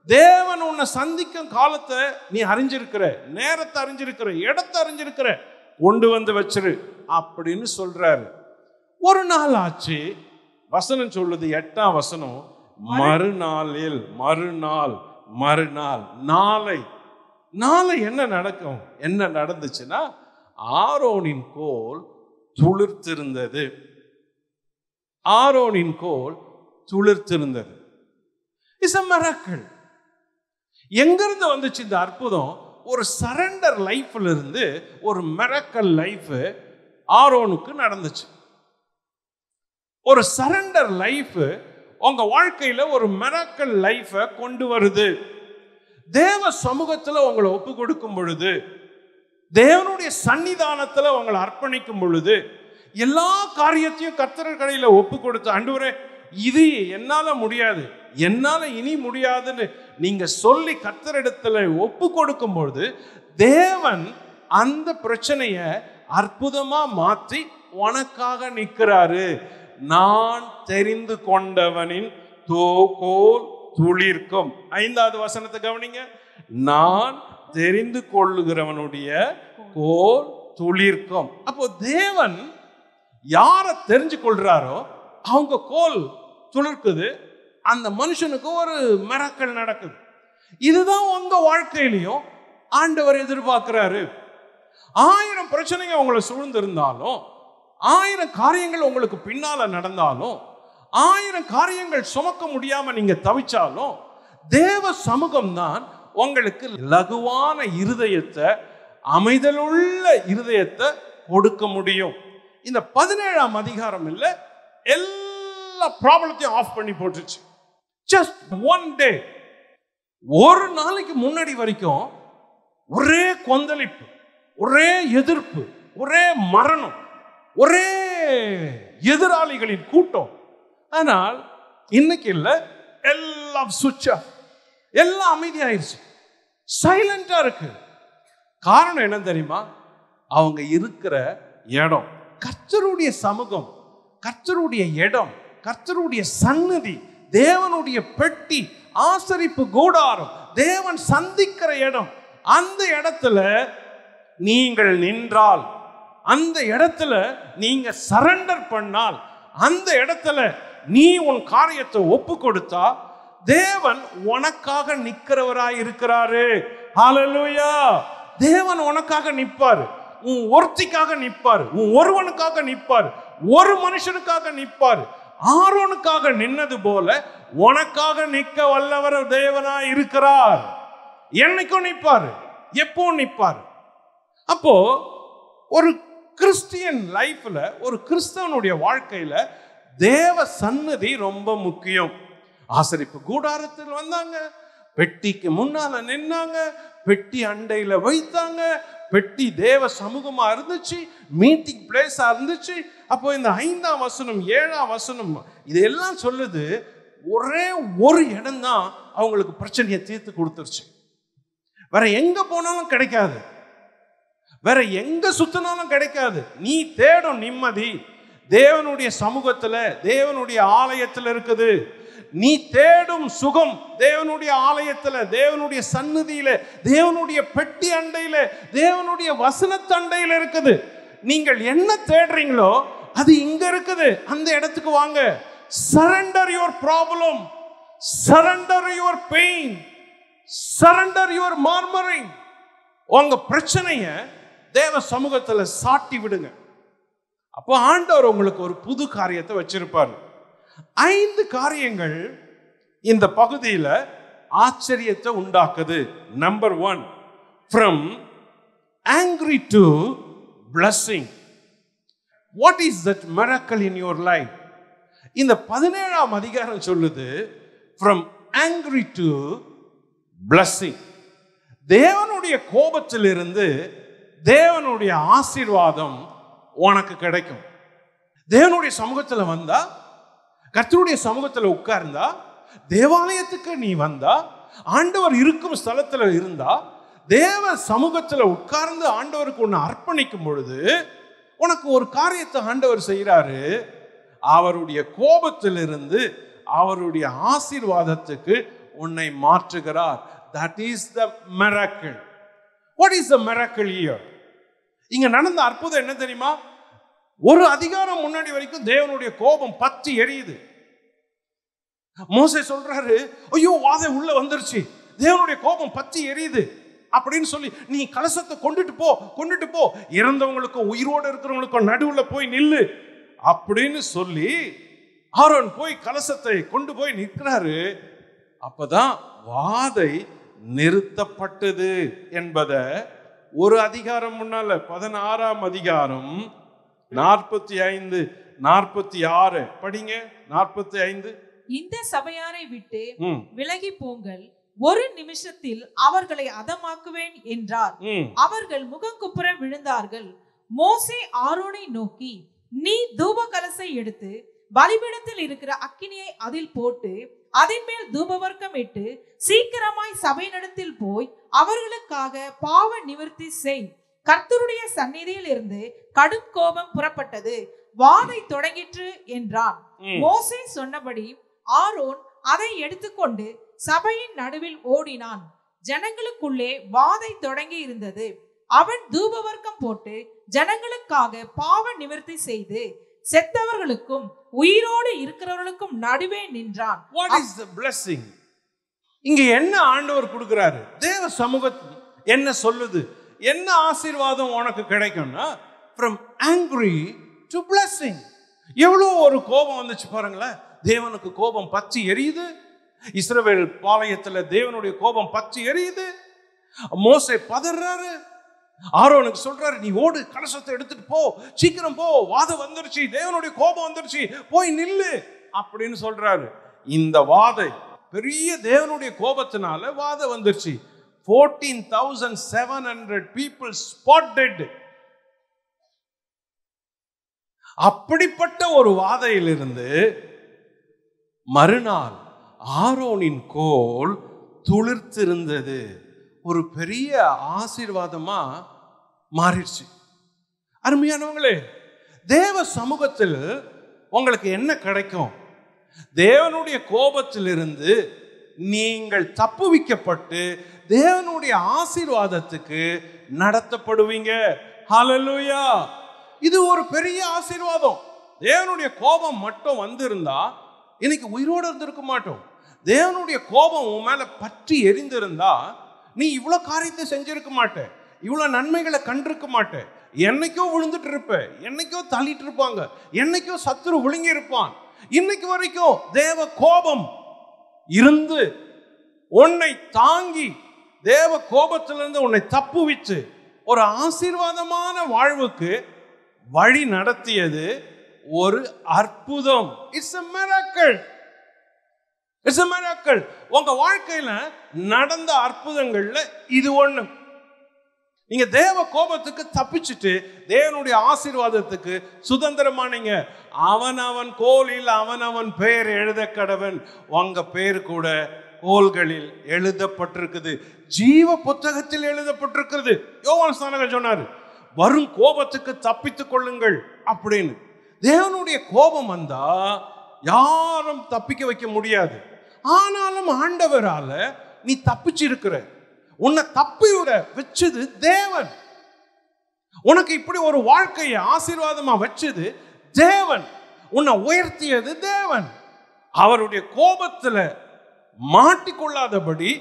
தேவன் உன்னை சந்திக்கும் காலத்தை நீ அறிஞ்சிருக்கிற, நேரத்தை அறிஞ்சிருக்கிற, இடத்தை அறிஞ்சிருக்கிற, கொண்டு வந்து வச்சிரு அப்படின்னு சொல்றாரு. ஒரு நாள் ஆச்சு. வசனம் சொல்லுது, 8ஆம் வசனம், மறுநாள் நாளை என்ன நடக்கும்? என்ன நடந்துச்சுன்னா, ஆரோனின் கோல் துளிர்த்திருந்தது. ஆரோனின் கோல் துளிர்த்திருந்தது. Is a miracle. எங்கிருந்து வந்துச்சு இந்த அற்புதம்? ஒரு சரண்டர் லைஃப்ல இருந்து ஒரு மிரக்கல் லைஃப் ஆரோனுக்கு நடந்துச்சு. ஒரு சரண்டர் லைஃப் உங்க வாழ்க்கையில ஒரு மிரக்கல் லைஃப கொண்டு வருது. தேவ சமூகத்துல உங்களை ஒப்பு கொடுக்கும் பொழுது, தேவனுடைய சன்னிதானத்துல உங்களை அர்ப்பணிக்கும் பொழுது, எல்லா காரியத்தையும் கர்த்தர் கடையில ஒப்பு கொடுத்து, ஆண்டவரே இது என்னால முடியாது, என்னால இனி முடியாதுன்னு நீங்க சொல்லி கர்த்தரிடத்துல ஒப்பு கொடுக்கும் பொழுது, தேவன் அந்த பிரச்சனைய அற்புதமா மாற்றி உனக்காக நிற்கிறாரு. நான் தெரிந்து கொண்டவனின் கோல் துளிர்க்கும். 5வது வசனத்தை கவனிங்க. நான் தெரிந்து கொள்ளுகிறவனுடைய கோல் துளிர்க்கும். அப்போ தேவன் யாரை தெரிஞ்சு கொள்றாரோ அவங்க கோல் துளிர்க்குது. அந்த மனுஷனுக்கு ஒரு மிரக்கல் நடக்குது. இதுதான் உங்க வாழ்க்கையிலையும் ஆண்டவர் எதிர்பார்க்கிறாரு. 1000 பிரச்சனைகள் உங்களை சூழ்ந்திருந்தாலும், 1000 காரியங்கள் உங்களுக்கு பின்னால நடந்தாலும், 1000 காரியங்கள் சுமக்க முடியாம நீங்க தவிச்சாலும் தேவ சமூகம் தான் உங்களுக்கு லகுவான இருதயத்தை, அமைதலுள்ள இருதயத்தை கொடுக்க முடியும். இந்த 17ஆம் அதிகாரம் இல்ல, எல்லா ப்ராப்ளத்தையும் ஆஃப் பண்ணி போட்டுச்சு. ஜஸ்ட் ஒன் டே, ஒரு நாளைக்கு முன்னாடி வரைக்கும் ஒரே கொந்தளிப்பு, ஒரே எதிர்ப்பு, ஒரே மரணம், ஒரே எதிராளிகளின் கூட்டம். ஆனால் இன்னைக்கு இல்ல, எல்லாம் சுவிட்ச் ஆஃப், எல்லாம் அமைதியாயிருச்சு, சைலண்டா இருக்கு. காரணம் என்ன தெரியுமா? அவங்க இருக்கிற இடம், கர்த்தருடைய சமூகம், கர்த்தருடைய இடம், கர்த்தருடைய சந்நிதி, தேவனுடைய பெட்டி, ஆசரிப்பு கூடாரம், தேவன் சந்திக்கிற இடம். அந்த இடத்துல நீங்கள் நின்றால், அந்த இடத்துல நீங்க சரண்டர் பண்ணால், அந்த இடத்துல நீ உன் காரியத்தை ஒப்பு கொடுத்தா, தேவன் உனக்காக நிக்கிறவராய் இருக்கிறாரு. ஹல்லேலூயா! தேவன் உனக்காக நிற்பாரு, உன் ஒருத்திக்காக நிற்பாரு, உன் ஒருவனுக்காக நிற்பாரு, ஒரு மனுஷனுக்காக நிற்பாரு. ஆரோனுக்காக நின்னது போல உனக்காக நிற்க வல்லவர் தேவனாய் இருக்கிறார். என்னைக்கும் நிற்பாரு, எப்போ நிற்பாரு. அப்போ ஒரு கிறிஸ்டியன் லைஃப்ல, ஒரு கிறிஸ்தவனுடைய வாழ்க்கையில தேவ சந்நிதி ரொம்ப முக்கியம். ஆசரிப்பு கூடாரத்தில் வந்தாங்க, பெட்டிக்கு முன்னால நின்னாங்க, பெட்டி அண்டையில வைத்தாங்க, பெட்டி தேவ சமூகமா இருந்துச்சு, மீட்டிங் பிளேஸா இருந்துச்சு. அப்போ இந்த 5ஆம் வசனம் 7ஆம் வசனம் இதெல்லாம் சொல்லுது, ஒரே ஒரு இடம் தான் அவங்களுக்கு பிரச்சனையை தீர்த்து கொடுத்துருச்சு. வேற எங்க போனாலும் கிடைக்காது, வேற எங்க சுத்தினாலும் கிடைக்காது. நீ தேடும் நிம்மதி தேவனுடைய சமூகத்துல, தேவனுடைய ஆலயத்துல இருக்குது. நீ தேடும் சுகம் தேவனுடைய ஆலயத்துல, தேவனுடைய சந்நிதியில, தேவனுடைய பெட்டி அண்டையில, தேவனுடைய வசனத்தண்டையில இருக்குது. நீங்கள் என்ன தேடுறீங்களோ அது இங்க இருக்குது. அந்த இடத்துக்கு வாங்க. Surrender your problem, surrender your pain, surrender your murmuring. உங்க பிரச்சனைய தேவ சமூகத்துல சாட்டி விடுங்க. அப்போ ஆண்டவர் உங்களுக்கு ஒரு புது காரியத்தை வச்சிருப்பாரு. 5 காரியங்கள் இந்த பகுதியில் ஆச்சரியத்தை உண்டாக்குது. Number 1, from angry to blessing. What is that miracle in your life? இந்த 17ஆம் அதிகாரம் சொல்லுது from angry to blessing. தேவனுடைய கோபத்திலிருந்து தேவனுடைய ஆசீர்வாதம் உனக்கு கிடைக்கும். தேவனுடைய சமூகத்தில் வந்தா, கர்த்தருடைய சமூகத்தில் உட்கார்ந்தா, தேவாலயத்துக்கு நீ வந்தா, ஆண்டவர் இருக்கும் ஸ்தலத்தில் இருந்தா, தேவ சமூகத்தில் உட்கார்ந்து ஆண்டவருக்கு ஒன்று அர்ப்பணிக்கும் பொழுது உனக்கு ஒரு காரியத்தை ஆண்டவர் செய்கிறாரு. அவருடைய கோபத்திலிருந்து அவருடைய ஆசீர்வாதத்துக்கு உன்னை மாற்றுகிறார். That is the miracle. What is the miracle here? இங்க நடந்த அற்புதம் என்ன தெரியுமா? ஒரு அதிகாரம் முன்னாடி வரைக்கும் தேவனுடைய கோபம் பற்றி எரியுது. மோசே சொல்றாரு, ஐயோ வாதை உள்ள வந்துருச்சு, தேவனுடைய கோபம் பற்றி எரியுது அப்படின்னு சொல்லி, நீ கலசத்தை கொண்டுட்டு போ, இறந்தவங்களுக்கும் உயிரோடு இருக்கிறவங்களுக்கும் நடுவுல போய் நில்லு அப்படின்னு சொல்லி ஆரோன் போய் கலசத்தை கொண்டு போய் நிற்கிறாரு. அப்பதான் வாதை நிறுத்தப்பட்டது என்பதை ஒரு அதிகாரம் முன்னால 16ஆம் அதிகாரம் 45 46 படிங்க. 45.
இந்த சபையாரை விட்டு விலகி போங்கள், ஒரு நிமிஷத்தில் அவர்களை அதமாக்குவேன் என்றார். அவர்கள் முகங்குப்புற விழுந்தார்கள். மோசே ஆரோனை நோக்கி, நீ தூப கலசை எடுத்து பலிபீடத்தில் இருக்கிற அக்கினியை அதில் போட்டு அதன் மேல் தூபவர்க்கம் இட்டு சீக்கிரமாய் சபையினிடத்தில் போய் அவர்களுக்காக பாவ நிவர்த்தி செய். கர்த்தருடைய சந்நிதியில் இருந்து கடும் கோபம் புறப்பட்டது, வாதை தொடங்கிற்று என்றான். மோசே சொன்னபடி ஆரோன் அதை எடுத்துக்கொண்டு சபையின் நடுவில் ஓடினான். ஜனங்களுக்குள்ளே வாதை தொடங்கி இருந்தது. அவன் தூபவர்க்கம் போட்டு ஜனங்களுக்காக பாவ நிவர்த்தி செய்து செத்தவர்களுக்கும் உயிரோடு இருக்கிறவர்களுக்கும் நடுவே நின்றான்.
What is the blessing? இங்க என்ன ஆண்டவர் கொடுக்கிறாரு? தேவ சமூகம் என்ன சொல்லுது? என்ன ஆசீர்வாதம் உனக்கு கிடைக்கும்னா, from angry to blessing. எவ்வளோ ஒரு கோபம் வந்துச்சு பாருங்களேன். தேவனுக்கு கோபம் பற்றி எரியுது. இஸ்ரவேல் பாளையத்துல தேவனுடைய கோபம் பற்றி எரியுது. மோசே பதறாரு. ஆரோனுக்கு சொல்றாரு, நீ ஓடு, கலசத்தை எடுத்துட்டு போ, சீக்கிரம் போ, வாதை வந்துருச்சு, தேவனுடைய கோபம் வந்துருச்சு, போய் நில்லு அப்படின்னு சொல்றாரு. இந்த வாதை பெரிய தேவனுடைய கோபத்தினால வாதை வந்துருச்சு. 14,700 people spotted. அப்படிப்பட்ட ஒரு வாதையிலிருந்து மறுநாள் ஆரோனின் கோல் துளிர்த்திருந்தது. ஒரு பெரிய ஆசீர்வாதமா மாறிடுச்சு. அருமையானவங்களே, தேவ சமூகத்தில் உங்களுக்கு என்ன கிடைக்கும்? தேவனுடைய கோபத்திலிருந்து நீங்கள் தப்புவிக்கப்பட்டு தேவனுடைய ஆசீர்வாதத்துக்கு நடத்தப்படுவீங்க. ஹல்லேலூயா! இது ஒரு பெரிய ஆசீர்வாதம். தேவனுடைய கோபம் மட்டும் வந்திருந்தா இன்னைக்கு உயிரோடு இருந்திருக்க மாட்டோம். தேவனுடைய கோபம் உன் மேல பற்றி எரிந்திருந்தா நீ இவ்வளவு காரியத்தை செஞ்சிருக்க மாட்டே, இவ்வளவு நன்மைகளை கண்டிருக்க மாட்டே. என்னைக்கோ விழுந்துட்டு இருப்ப, என்னைக்கோ தள்ளிட்டு இருப்பாங்க, என்னைக்கோ சத்துரு விழுங்கி இருப்பான். இன்னைக்கு வரைக்கும் தேவ கோபம் இருந்து உன்னை தாங்கி தேவ கோபத்திலிருந்து உன்னை தப்புவிச்சு ஒரு ஆசீர்வாதமான வாழ்வுக்கு வழி நடத்தியது ஒரு அற்புதம். It's a miracle. It's a miracle. உங்க வாழ்க்கையில நடந்த அற்புதங்கள்ல இது ஒண்ணு. நீங்க தேவ கோபத்துக்கு தப்பிச்சுட்டு தேவனுடைய ஆசீர்வாதத்துக்கு சுதந்திரமானீங்க. அவன் கோலில் அவன் பெயர் எழுத கடவன். உங்க பேர் கூட கோல்களில் எழுதப்பட்டிருக்குது, ஜீவ புத்தகத்தில் எழுதப்பட்டிருக்கிறது. யோவான் ஸ்நானகர் சொன்னாரு, வரும் கோபத்துக்கு தப்பித்துக் கொள்ளுங்கள் அப்படின்னு. தேவனுடைய கோபம் வந்தா யாரும் தப்பிக்க வைக்க முடியாது. ஆனாலும் ஆண்டவரால நீ தப்பிச்சு இருக்கிற. உன்னை தப்பி வச்சது தேவன். உனக்கு இப்படி ஒரு வாழ்க்கையை ஆசீர்வாதமா வச்சது தேவன். உன்னை உயர்த்தியது தேவன். அவருடைய கோபத்துல மாட்டிக்கொள்ளாதபடி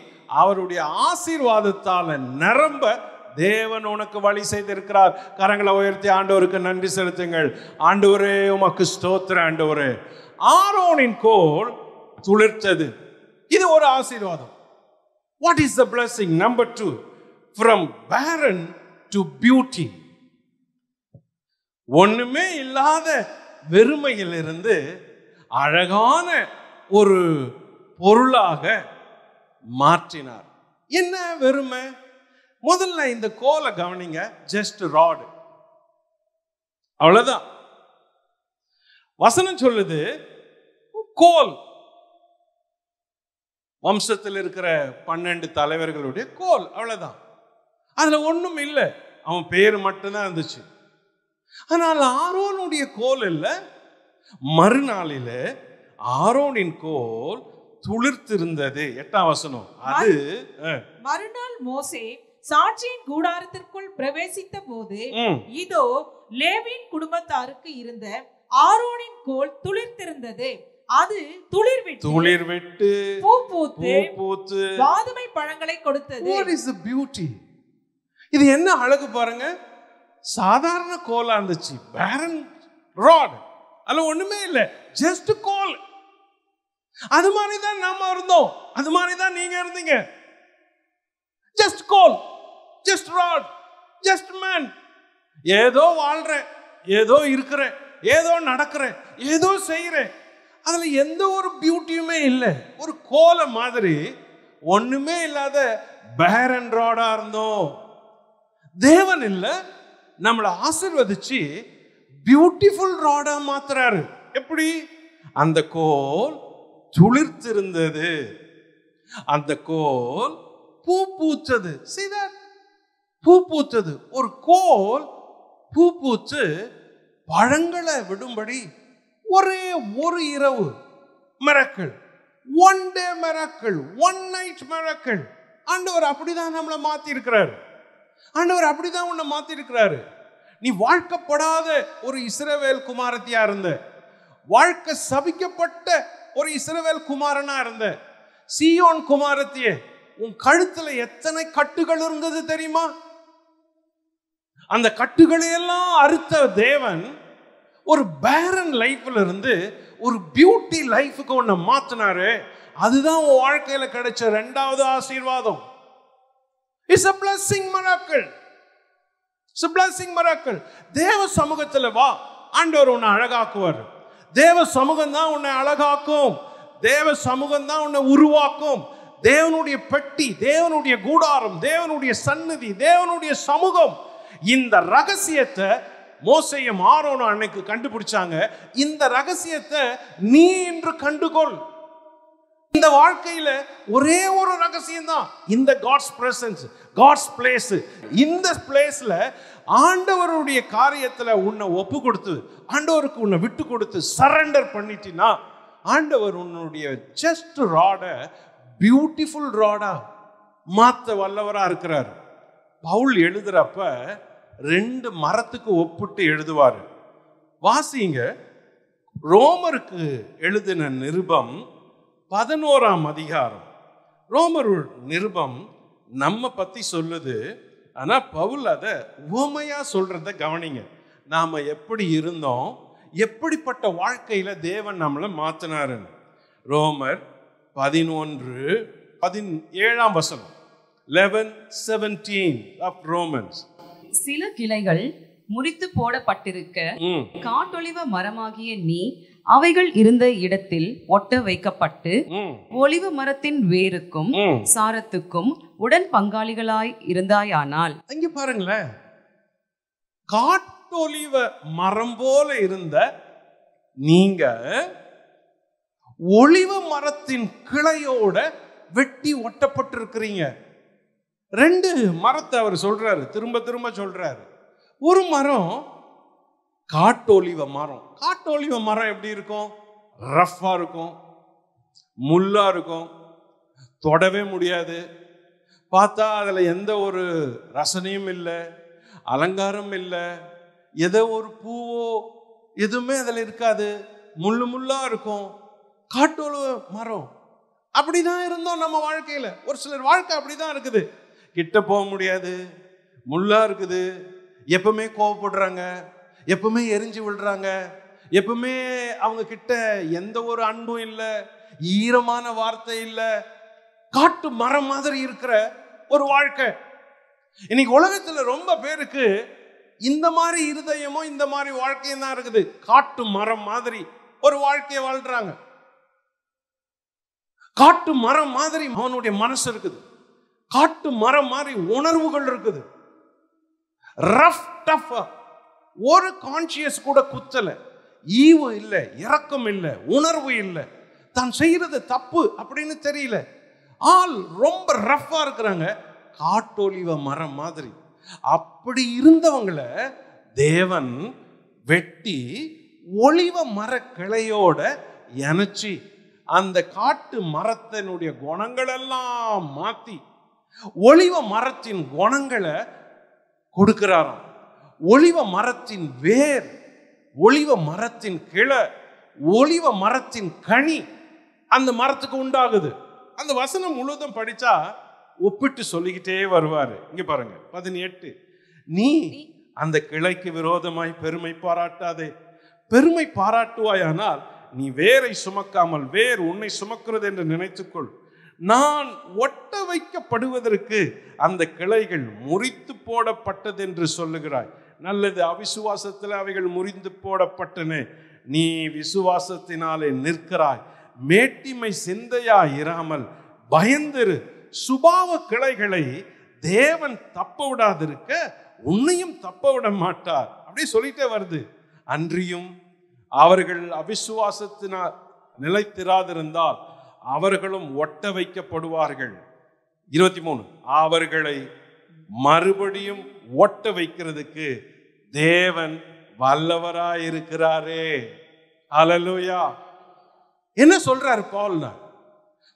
அவருடைய ஆசீர்வாதத்தால நிரம்ப தேவன் உனக்கு வழி செய்திருக்கிறார். கரங்களை உயர்த்தி ஆண்டவருக்கு நன்றி செலுத்துங்கள். ஆண்டவரே உமக்கு ஸ்தோத்திரம். ஆண்டவரே, ஆரோனின் கோல் துளிர்த்தது. இது ஒரு ஆசீர்வாதம். What is the blessing? Number 2, from barren to beauty. ஒண்ணுமே இல்லாத வெறுமையிலிருந்து அழகான ஒரு பொருளாக மாற்றினார். என்ன வெறுமை? முதல்ல இந்த கோலை கவனிங்க. ஜஸ்ட் ராட், அவ்வளவுதான். வசனம் சொல்லுது கோல். வம்சத்தில் இருக்கிற 12 தலைவர்களுடைய கோல், அவ்வளவுதான். அதுல ஒண்ணும் இல்லை, அவன் பேர் மட்டும்தான் இருந்துச்சு. ஆனால் ஆரோனுடைய கோல் இல்ல. மறுநாளில ஆரோனின் கோல் துளிர்த்திருந்தது. 8ஆம் வசனம். அது
மறுநாள் மோசே சாட்சியின் கூடாரத்திற்குள் பிரவேசித்த போது இதோ லேவியின் குடும்பத்தாருக்கு இருந்த ஆரோனின் கோல் துளிர்த்திருந்தது. அது துளிர்விட்டு பூ பூத்து வாதுமை பழங்களை கொடுத்தது.
What is the beauty? இது என்ன அழகு பாருங்க. சாதாரண கோலா இருந்துச்சு, barren rod, அதுல ஒண்ணுமே இல்லை, ஜஸ்ட் கோல். அது மாதிரி தான் நாம இருந்தோம், அது மாதிரி தான் நீங்க இருந்தீங்க. ஜஸ்ட் கோல், ஜஸ்ட் ராட், ஜஸ்ட் மேன். ஏதோ வாழ்றேன், ஏதோ இருக்கிறேன், ஏதோ நடக்கிறேன், ஏதோ செய்யறேன். அதுல எந்த ஒரு பியூட்டியுமே இல்லை. ஒரு கோலை மாதிரி ஒண்ணுமே இல்லாத பேரன் ராடா இருந்தோம். தேவன் இல்ல, நம்மளை ஆசீர்வதிச்சு பியூட்டிஃபுல் ராடா மாத்துறாரு. எப்படி? அந்த கோல் துளிர்த்திருந்தது, அந்த கோல் பூ பூத்தது. See that? பூ பூத்தது. ஒரு கோல் பூ பூத்து பழங்களை விடும்படி ஒரே ஒரு இரவு miracle, one day miracle, one night miracle. ஆண்டவர் அப்படிதான் நம்மளை மாத்தி இருக்கிறாரு. ஆண்டவர் அப்படிதான் உன்னை மாத்தி இருக்கிறாரு. நீ வாழ்க்கப்படாத ஒரு இஸ்ரவேல் குமாரத்தியா இருந்த, வாழ்க்கை சபிக்கப்பட்ட ஒரு இஸ்ரவேல் குமாரனா இருந்த, சீயோன் குமாரத்தியே, உன் கழுத்துல எத்தனை கட்டுகள் இருந்தது தெரியுமா? அந்த கட்டுகளை எல்லாம் அறுத்த தேவன் ஒரு பேரன் லைஃப்ல இருந்து ஒரு பியூட்டி லைஃபுக்கு உன்னை மாத்தினாரு. அதுதான் உன் வாழ்க்கையில கிடைச்ச 2வது ஆசீர்வாதம். It's a blessing miracle. It's a blessing miracle. தேவ சமூகத்துல வா, ஆண்டவர் உன்னை அழகாக்குவார். தேவ சமூகம் தான் உன்னை அழகாக்கும். தேவ சமூகம் தான் உன்னை உருவாக்கும். தேவனுடைய பெட்டி, தேவனுடைய கூடாரம், தேவனுடைய சந்நிதி, தேவனுடைய சமூகம். இந்த ரகசியத்தை மோசேயும் ஆரோனும் அன்னைக்கு கண்டுபிடிச்சாங்க. இந்த ரகசியத்தை நீ இன்று கண்டுகொள். இந்த வாழ்க்கையில ஒரே ஒரு ரகசியம் தான், இந்த காட்ஸ் பிரசன்ஸ், காட்ஸ் பிளேஸ். இந்த பிளேஸ்ல ஆண்டவருடைய காரியத்துல உன்னை ஒப்பு கொடுத்து, ஆண்டவருக்கு உன்னை விட்டு கொடுத்து சரண்டர் பண்ணிட்டினா, ஆண்டவர் உன்னுடைய ஜஸ்ட் ராட பியூட்டிஃபுல் ராடா மாத்த வல்லவரா இருக்கிறார். பவுல் எழுதுறப்ப 2 மரத்துக்கு ஒப்பிட்டு எழுதுவார். வாசிங்க, ரோமருக்கு எழுதின நிருபம் 11ஆம் அதிகாரம். ரோமர் நிருபம் நம்ம பத்தி சொல்லுது. ஆனா பவுல் அதை உவமையா சொல்றத கவனிங்க. நாம எப்படி இருந்தோம், எப்படிப்பட்ட வாழ்க்கையில தேவன் நம்மளை மாத்தினாரு. ரோமர் 11:17 வசனம். 11:17 of Romans.
சில கிளைகள் முறித்து போடப்பட்டிருக்க காட்டொலிவ மரமாகிய நீ அவைகள் இருந்த இடத்தில் ஒட்ட வைக்கப்பட்டு ஒலிவ மரத்தின் வேருக்கும் சாரத்துக்கும் உடன் பங்காளிகளாய் இருந்தாயானால்.
அங்க பாருங்களேன், காட்டொலிவ மரம் போல இருந்த நீங்க ஒலிவ மரத்தின் கிளையோட வெட்டி ஒட்டப்பட்டிருக்கிறீங்க. 2 மரத்தை அவர் சொல்றாரு, திரும்ப திரும்ப சொல்றாரு. ஒரு மரம் காட்டொலிவ மரம். காட்டொலிவ மரம் எப்படி இருக்கும்? ரஃப்பா இருக்கும், முள்ளா இருக்கும், தொடவே முடியாது. பார்த்தா அதுல எந்த ஒரு ரசனையும் இல்லை, அலங்காரம் இல்லை, ஏதோ ஒரு பூவோ எதுவுமே அதுல இருக்காது, முள்ளு முள்ளா இருக்கும். காட்டொலிவ மரம். அப்படிதான் இருந்தோம் நம்ம வாழ்க்கையில. ஒரு சிலர் வாழ்க்கை அப்படிதான் இருக்குது. கிட்ட போக முடியாது, முள்ளா இருக்குது, எப்பவுமே கோவப்படுறாங்க, எப்பவுமே எரிஞ்சு விடுறாங்க, எப்பவுமே அவங்க கிட்ட எந்த ஒரு அன்பும் இல்லை, ஈரமான வார்த்தை இல்லை. காட்டு மரம் மாதிரி இருக்கிற ஒரு வாழ்க்கை. இன்னைக்கு உலகத்துல ரொம்ப பேருக்கு இந்த மாதிரி இருதயமும் இந்த மாதிரி வாழ்க்கையும் தான் இருக்குது. காட்டு மரம் மாதிரி ஒரு வாழ்க்கையை வாழ்றாங்க. காட்டு மரம் மாதிரி அவனுடைய மனசு இருக்குது. காட்டு மரம் மாதிரி உணர்வுகள் இருக்குது. ரஃப் டஃப், ஒரு கான்சியஸ் கூட குத்தல, ஈவு இல்லை, இரக்கம் இல்லை, உணர்வு இல்லை, தான் செய்யறது தப்பு அப்படின்னு தெரியல. ஆள் ரொம்ப ரஃப்பா இருக்கிறாங்க, காட்டொலிவ மரம் மாதிரி. அப்படி இருந்தவங்களை தேவன் வெட்டி ஒலிவ மர கிளையோட இணைச்சி அந்த காட்டு மரத்தினுடைய குணங்களெல்லாம் மாத்தி ஒலிவ மரத்தின் குணங்களை கொடுக்கிறாராம். ஒலிவ மரத்தின் வேர், ஒலிவ மரத்தின் கிளை, ஒலிவ மரத்தின் கனி அந்த மரத்துக்கு உண்டாகுது. அந்த வசனம் முழுவதும் படிச்சா ஒப்பிட்டு சொல்லிக்கிட்டே வருவாரு. இங்க பாருங்க 18. நீ அந்த கிளைக்கு விரோதமாய் பெருமை பாராட்டாதே. பெருமை பாராட்டுவாயானால் நீ வேரை சுமக்காமல் வேர் உன்னை சுமக்கிறது என்று நினைத்துக்கொள். நான் ஒட்ட வைக்கப்படுவதற்கு அந்த கிளைகள் முறித்து போடப்பட்டது என்று சொல்லுகிறாய். நல்லது, அவிசுவாசத்தில் அவைகள் முறிந்து போடப்பட்டன, நீ விசுவாசத்தினாலே நிற்கிறாய். மேட்டிமை சிந்தையா இராமல் பயந்திரு. சுபாவ கிளைகளை தேவன் தப்ப விடாதிருக்க உன்னையும் தப்ப விட மாட்டார். அப்படி சொல்லிட்டே வருது. அன்றியும் அவர்கள் அவிசுவாசத்தினால் நிலைத்திராதிருந்தால் அவர்களும் ஒட்ட வைக்கப்படுவார்கள். 23. அவர்களை மறுபடியும் ஒட்ட வைக்கிறதுக்கு தேவன் வல்லவராயிருக்கிறாரே. ஹல்லேலூயா. என்ன சொல்றாரு பவுல்?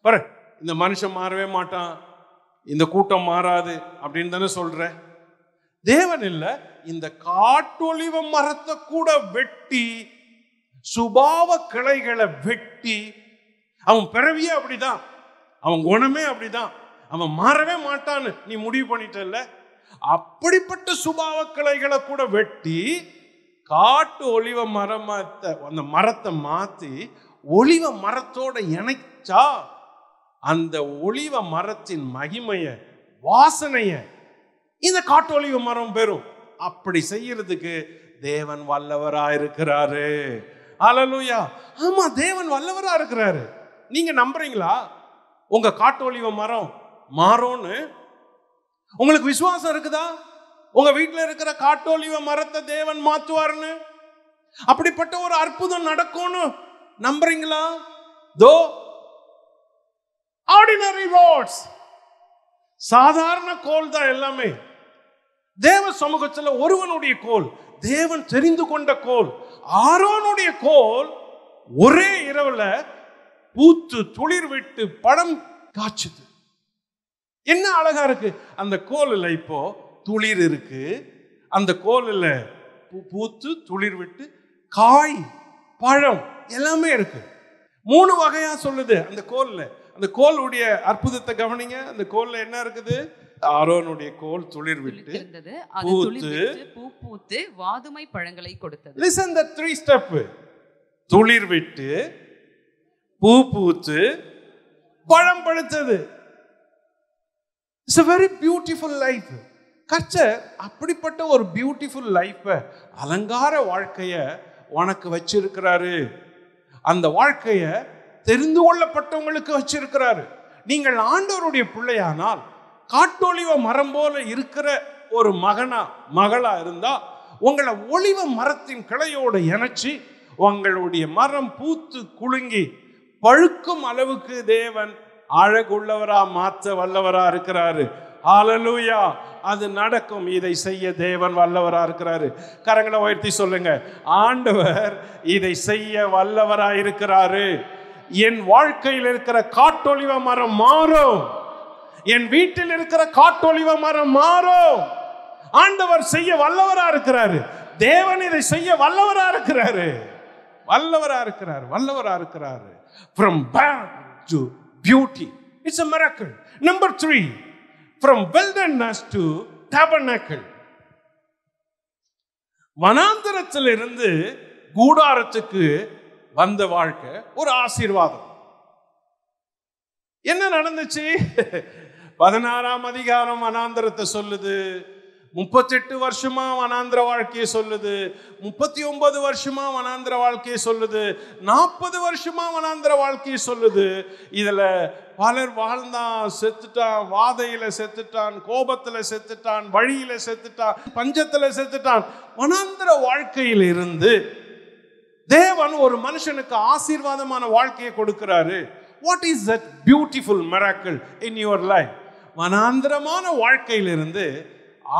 பாரு, இந்த மனுஷன் மாறவே மாட்டான், இந்த கூட்டம் மாறாது அப்படின்னு தானே சொல்ற. தேவன் இல்ல, இந்த காட்டொலிவ மரத்தை கூட வெட்டி, சுபாவ கிளைகளை வெட்டி, அவன் பிறவியே அப்படிதான், அவன் குணமே அப்படிதான், அவன் மாறவே மாட்டான்னு நீ முடிவு பண்ணிட்டல்ல. அப்படிப்பட்ட சுபாவ கிளைகளை கூட வெட்டி காட்டு ஒலிவ மரத்தை அந்த மரத்தை மாத்தி ஒலிவ மரத்தோட இணைச்சா அந்த ஒலிவ மரத்தின் மகிமைய வாசனைய இந்த காட்டு ஒலிவ மரம் பெறும். அப்படி செய்யறதுக்கு தேவன் வல்லவரா இருக்கிறாரு. அல்லேலூயா. ஆமா, தேவன் வல்லவரா இருக்கிறாரு. நீங்க நம்புறீங்களா உங்க காட்டு ஒலிவ மரம் மாறும்னு? உங்களுக்கு விசுவாசம் இருக்குதா உங்க வீட்டுல இருக்கிற காட்டு ஒலிவ மரத்தை தேவன் மாத்துவாருன்னு? அப்படிப்பட்ட ஒரு அற்புதம் நடக்கும்னு நம்புறீங்களா? தோ ஆர்டினரி ரோட்ஸ், சாதாரண கோல் தான் எல்லாமே. தேவ சமூகத்துல ஒருவனுடைய கோல், தேவன் தெரிந்து கொண்ட கோல், ஆரோனுடைய கோல் ஒரே இரவுல பூத்து துளிர் விட்டு பழம் காய்ச்சுது. என்ன அழகா இருக்கு அந்த கோலில். இப்போ துளிர் இருக்கு, அந்த கோலில் பூத்து துளிர் விட்டு காய் பழம் எல்லாமே இருக்கு. 3 வகையா சொல்லுது அந்த கோல்ல. அந்த கோலுடைய அற்புதத்தை கவனிங்க. அந்த கோல்ல என்ன இருக்குது? ஆரோனுடைய கோல் துளிர் விட்டு
பூ பூத்து வாதுமை பழங்களை கொடுத்தது.
Listen, the 3 step. துளிர் விட்டு பூ பூத்து பழம் பழுத்தது. It's a very beautiful life. கர்த்தர் அப்படிப்பட்ட ஒரு பியூட்டிஃபுல் லைஃப, அலங்கார வாழ்க்கைய உனக்கு வச்சிருக்கிறாரு. அந்த வாழ்க்கைய தெரிந்து கொள்ளப்பட்டவங்களுக்கு வச்சிருக்கிறாரு. நீங்கள் ஆண்டவருடைய பிள்ளையானால் காட்டொலிவ மரம் போல இருக்கிற ஒரு மகளா இருந்தா உங்களை ஒலிவ மரத்தின் கிளையோடு இணைச்சி உங்களுடைய மரம் பூத்து குலுங்கி பழுக்கும் அளவுக்கு தேவன் அழகுள்ளவரா மாற்ற வல்லவரா இருக்கிறாரு. ஹல்லேலூயா. அது நடக்கும். இதை செய்ய தேவன் வல்லவரா இருக்கிறாரு. கரங்களை உயர்த்தி சொல்லுங்க, ஆண்டவர் இதை செய்ய வல்லவரா இருக்கிறாரு. என் வாழ்க்கையில் இருக்கிற காட்டொலிவ மரம் மாறும். என் வீட்டில் இருக்கிற காட்டொலிவ மரம் மாறும். ஆண்டவர் செய்ய வல்லவரா இருக்கிறாரு. தேவன் இதை செய்ய வல்லவரா இருக்கிறாரு. வல்லவரா இருக்கிறார், வல்லவரா இருக்கிறாரு. From bad to beauty, it's a miracle. Number 3, from wilderness to tabernacle. வனாந்தரத்திலிருந்து கூடாரத்துக்கு வந்த வாழ்க்கை ஒரு ஆசீர்வாதம். என்ன நடந்துச்சு? 16ஆம் அதிகாரம் வனாந்தரத்தை சொல்லுது. 38 வருஷமா வனாந்திர வாழ்க்கையை சொல்லுது. 39 வருஷமா வனாந்திர வாழ்க்கையை சொல்லுது. 40 வருஷமா வனாந்திர வாழ்க்கையை சொல்லுது. இதுல பலர் வாழ்ந்தான், செத்துட்டான், வாதையில செத்துட்டான், கோபத்துல செத்துட்டான், வழியில செத்துட்டான், பஞ்சத்துல செத்துட்டான். வனாந்திர வாழ்க்கையில் இருந்து தேவன் ஒரு மனுஷனுக்கு ஆசீர்வாதமான வாழ்க்கையை கொடுக்கிறாரு. What is that beautiful miracle in your life? வனாந்திரமான வாழ்க்கையிலிருந்து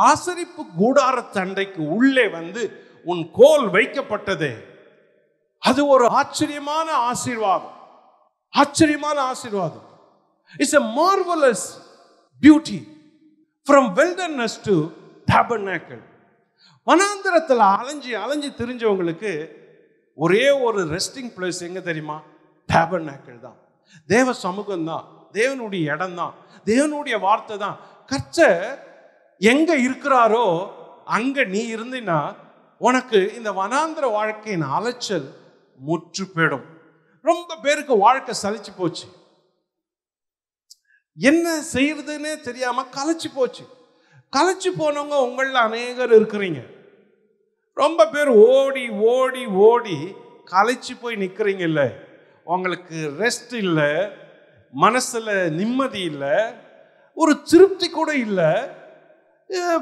ஆசரிப்பு கூடார தண்டைக்கு உள்ளே வந்து உன் கோல் வைக்கப்பட்டதே, அது ஒரு ஆச்சரியமான ஆசீர்வாதம். ஆச்சரியமான ஆசீர்வாதம். It's a marvelous beauty. From wilderness to tabernacle. வனாந்திரத்தில் அலைஞ்சு திரிஞ்சவங்களுக்கு ஒரே ஒரு ரெஸ்டிங் பிளேஸ் எங்க தெரியுமா? tabernacle தான். தேவ சமூகம் தான், தேவனுடைய இடம் தான், தேவனுடைய வார்த்தை தான். கர்த்தர் எங்க இருக்கிறாரோ அங்க நீ இருந்தினா உனக்கு இந்த வனாந்திர வாழ்க்கையின் அலைச்சல் முற்று போயிடும். ரொம்ப பேருக்கு வாழ்க்கை சலிச்சு போச்சு. என்ன செய்யறதுன்னு தெரியாம கலைச்சு போச்சு. கலைச்சு போனவங்க உங்கள அநேகர் இருக்கிறீங்க. ரொம்ப பேர் ஓடி ஓடி ஓடி கலைச்சு போய் நிக்கிறீங்க. இல்ல, உங்களுக்கு ரெஸ்ட் இல்லை, மனசுல நிம்மதி இல்லை, ஒரு திருப்தி கூட இல்லை.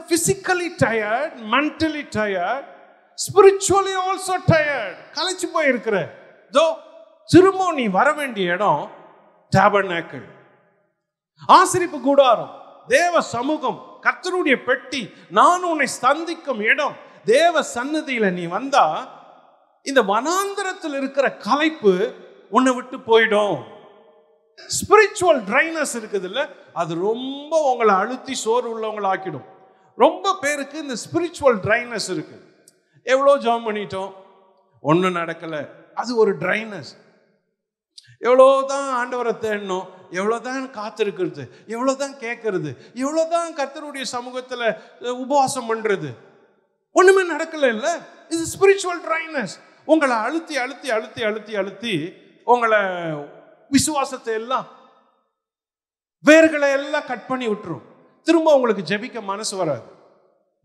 Physically tired, mentally tired, spiritually also tired. கலைச்சு போய் இருக்கிற தோ திரும்ப நீ வர வேண்டிய இடம் tabernacle, ஆசரிப்பு கூடாரம், தேவ சமூகம், கர்த்தருடைய பெட்டி, நான் உன்னை சந்திக்கும் இடம். தேவ சன்னதியில நீ வந்தா இந்த வனாந்தரத்தில் இருக்கிற கலைப்பு உன்னை விட்டு போயிடும். ஸ்பிரிச்சுவல் ட்ரைனஸ் இருக்குது இல்ல, அது ரொம்ப உங்களை அழுத்தி சோறு உள்ளவங்களை ஆக்கிடும். ரொம்ப பேருக்கு இந்த ஸ்பிரிச்சுவல் ட்ரைனஸ் இருக்கு. எவ்வளோ ஜெபம் பண்ணிட்டோம், ஒன்றும் நடக்கலை, அது ஒரு ட்ரைனஸ். எவ்வளோதான் ஆண்டவரை தேடணும், எவ்வளோதான் காத்திருக்கிறது, எவ்வளோதான் கேட்கறது, எவ்வளோதான் கர்த்தருடைய சமூகத்தில் உபவாசம் பண்றது, ஒண்ணுமே நடக்கல. இல்ல, இது ஸ்பிரிச்சுவல் ட்ரைனஸ். உங்களை அழுத்தி அழுத்தி அழுத்தி அழுத்தி அழுத்தி உங்களை விசுவாசத்தை எல்லாம் வேர்களை எல்லாம் கட் பண்ணி விட்டுரும். திரும்ப உங்களுக்கு ஜெபிக்க மனசு வராது,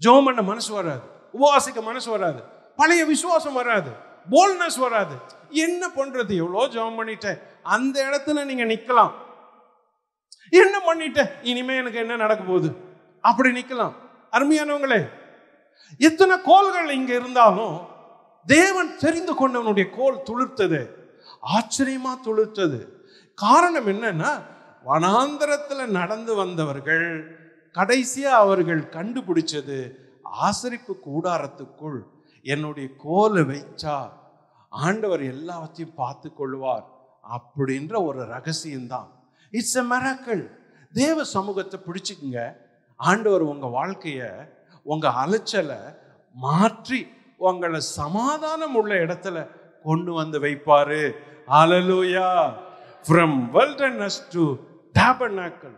ஜெபம் பண்ண மனசு வராது, உபவாசிக்க மனசு வராது, பழைய விசுவாசம் வராது, போல்ட்னஸ் வராது. என்ன பண்றது? எவ்வளோ ஜெபம் பண்ணிட்டேன். அந்த இடத்துல நீங்க நிக்கலாம். என்ன பண்ணிட்டேன், இனிமே எனக்கு என்ன நடக்க போகுது, அப்படி நிக்கலாம். அருமையானவங்களே, எத்தனை கோள்கள் இங்க இருந்தாலும் தேவன் தெரிந்து கொண்டவனுடைய கோல் துளிர்த்தது, ஆச்சரியமா துளிர்த்தது. காரணம் என்னன்னா, வனாந்தரத்துல நடந்து வந்தவர்கள் கடைசியா அவர்கள் கண்டுபிடிச்சது, ஆசரிப்பு கூடாரத்துக்குள் என்னுடைய கோலை வைச்சா ஆண்டவர் எல்லாத்தையும் பார்த்து கொள்வார் அப்படின்ற ஒரு ரகசியம்தான். It's a miracle. தேவ சமூகத்தை பிடிச்சுக்குங்க. ஆண்டவர் உங்க வாழ்க்கைய, உங்க அலைச்சலை மாற்றி உங்களை சமாதானம் உள்ள இடத்துல கொண்டு வந்து வைப்பாரு. ஹல்லேலூயா. From wilderness to tabernacle,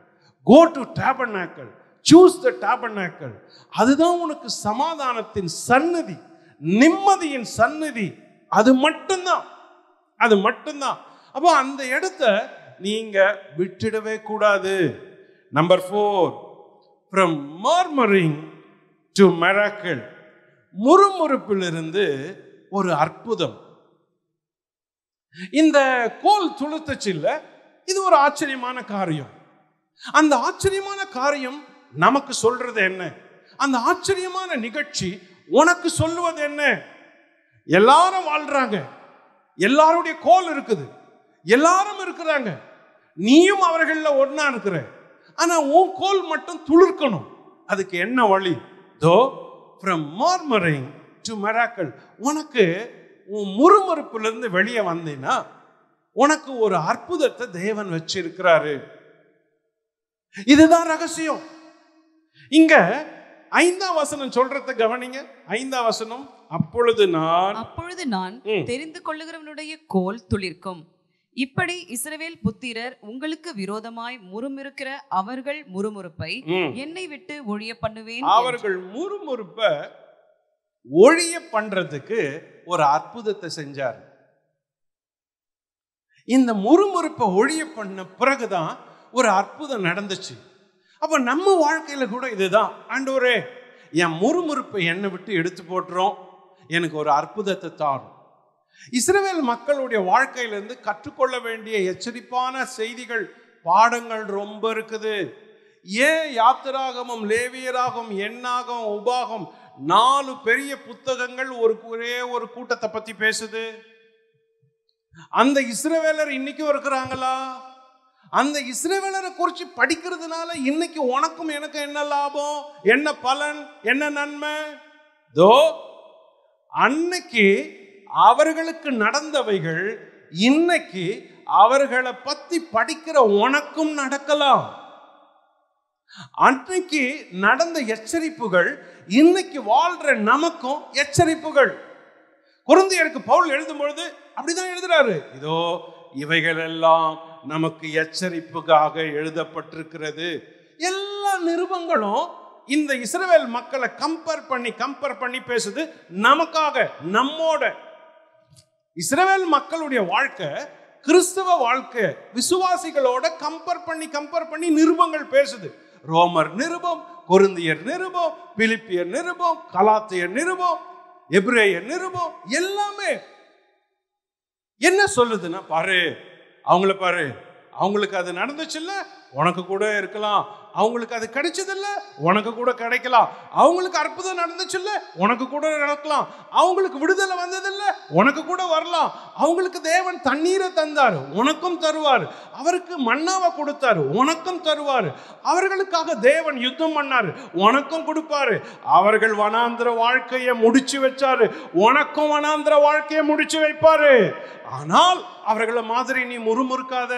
go to tabernacle, choose the tabernacle. அதுதான் உனக்கு சமாதானத்தின் சந்நிதி, நிம்மதியின் சந்நிதி. அது மட்டும்தான், அது மட்டும்தான். அப்போ அந்த இடத்த நீங்க விட்டுடவே கூடாது. Number 4, from murmuring to miracle. முறுமுறுப்பிலிருந்து ஒரு அற்புதம். இந்த கோல் துளுத்துச்சு இல்ல, இது ஒரு ஆச்சரியமான காரியம். அந்த ஆச்சரியமான காரியம் நமக்கு சொல்றது என்ன? அந்த ஆச்சரியமான நிகழ்ச்சி உனக்கு சொல்லுவது என்ன? எல்லாரும் வாழ்றாங்க, எல்லாருடைய கோல் இருக்குது, எல்லாரும் இருக்கிறாங்க, நீயும் அவர்கள ஒன்னா இருக்கிற. ஆனா உன் கோல் மட்டும் துளிர்க்கணும். அதுக்கு என்ன வழி? தோ from murmuring to miracle. உனக்கு உன் முறுமுறுப்பிலிருந்து வெளியே வந்தீங்கன்னா உனக்கு ஒரு அற்புதத்தை தேவன் வச்சிருக்கிறாரு. இதுதான் ரகசியம். இங்க 5ஆம் வசனம் சொல்றத கவனிங்க. 5ஆம் வசனம், அப்பொழுது நான்
தெரிந்து கொள்ளுகிறவனுடைய கோல் துளிர்க்கும். இப்படி இஸ்ரவேல் புத்திரர் உங்களுக்கு விரோதமாய் முறுமுறுக்கிற அவர்கள் முறுமுறுப்பை என்னை விட்டு ஒழிய பண்ணுவேன்.
அவர்கள் முறுமுறுப்பை ஒழிய பண்றதுக்கு ஒரு அற்புதத்தை செஞ்சார். இந்த முறுமுறுப்பை ஒழிய பண்ண பிறகுதான் ஒரு அற்புதம் நடந்துச்சு. அப்ப நம்ம வாழ்க்கையில கூட இதுதான். ஆண்டவரே, என் முறுமுறுப்பை என்னை விட்டு எடுத்து போட்டுறோம், எனக்கு ஒரு அற்புதத்தை தாரும். இஸ்ரவேல் மக்களுடைய வாழ்க்கையிலிருந்து கற்றுக்கொள்ள வேண்டிய எச்சரிப்பான செய்திகள், பாடங்கள் ரொம்ப இருக்குது. ஏன் யாத்திராகமம், லேவியராகமம், எண்ணாகமம், உபாகம் 4 பெரிய புத்தகங்கள் ஒரே ஒரு கூட்டத்தை பத்தி பேசுது? அந்த இஸ்ரவேலர் இன்னைக்கும் இருக்கிறாங்களா? அந்த இஸ்ரவேலரை குறித்து படிக்கிறதுனால இன்னைக்கு உனக்கும் எனக்கு என்ன லாபம், என்ன பலன், என்ன நன்மை? தோ அன்னைக்கு அவர்களுக்கு நடந்தவைகள் இன்னைக்கு அவர்களை பத்தி படிக்கிற உனக்கும் நடக்கலாம். அன்னைக்கு நடந்த எச்சரிப்புகள் இன்னைக்கு வாழ்ற நமக்கும் எச்சரிப்புகள். கொரிந்தியருக்கு பவுல் எழுதும் பொழுது அப்படிதான் எழுதுறாரு. இதோ இவைகள் எல்லாம் நமக்கு எச்சரிப்புக்காக எழுதப்பட்டிருக்கிறது. எல்லா நிருபங்களும் இந்த இஸ்ரவேல் மக்களை கம்பேர் பண்ணி பேசுது நமக்காக, நம்மோட. இஸ்ரவேல் மக்களுடைய வாழ்க்கை, கிறிஸ்தவ வாழ்க்கை, விசுவாசிகளோட கம்பேர் பண்ணி நிருபங்கள் பேசுது. ரோமர் நிருபம், கொரிந்தியர் நிருபம், பிலிப்பியர் நிருபம், கலாத்தியர் நிருபம், எபிரேயர் நிருபம், எல்லாமே என்ன சொல்லுதுன்னா, பாரு அவங்கள பாரு, அவங்களுக்கு அது நடந்துச்சு இல்ல, உனக்கு கூட இருக்கலாம். அவங்களுக்கு அது கிடைச்சது இல்ல, உனக்கு கூட கிடைக்கலாம். அவங்களுக்கு அற்புதம் நடந்துச்சு இல்ல, உனக்கு கூட நடக்கலாம். அவங்களுக்கு விடுதலை வந்தது இல்ல, உனக்கு கூட வரலாம். அவங்களுக்கு தேவன் தண்ணீரை தந்தாரு, உனக்கும் தருவார். அவருக்கு மன்னாவை கொடுத்தாரு, உனக்கும் தருவார். அவர்களுக்காக தேவன் யுத்தம் பண்ணாரு, உனக்கும் கொடுப்பாரு. அவர்கள் வனாந்திர வாழ்க்கையை முடிச்சு வச்சாரு, உனக்கும் வனாந்திர வாழ்க்கையை முடிச்சு வைப்பாரு. ஆனால் அவர்களை மாதிரி நீ முறுமுறுக்காத.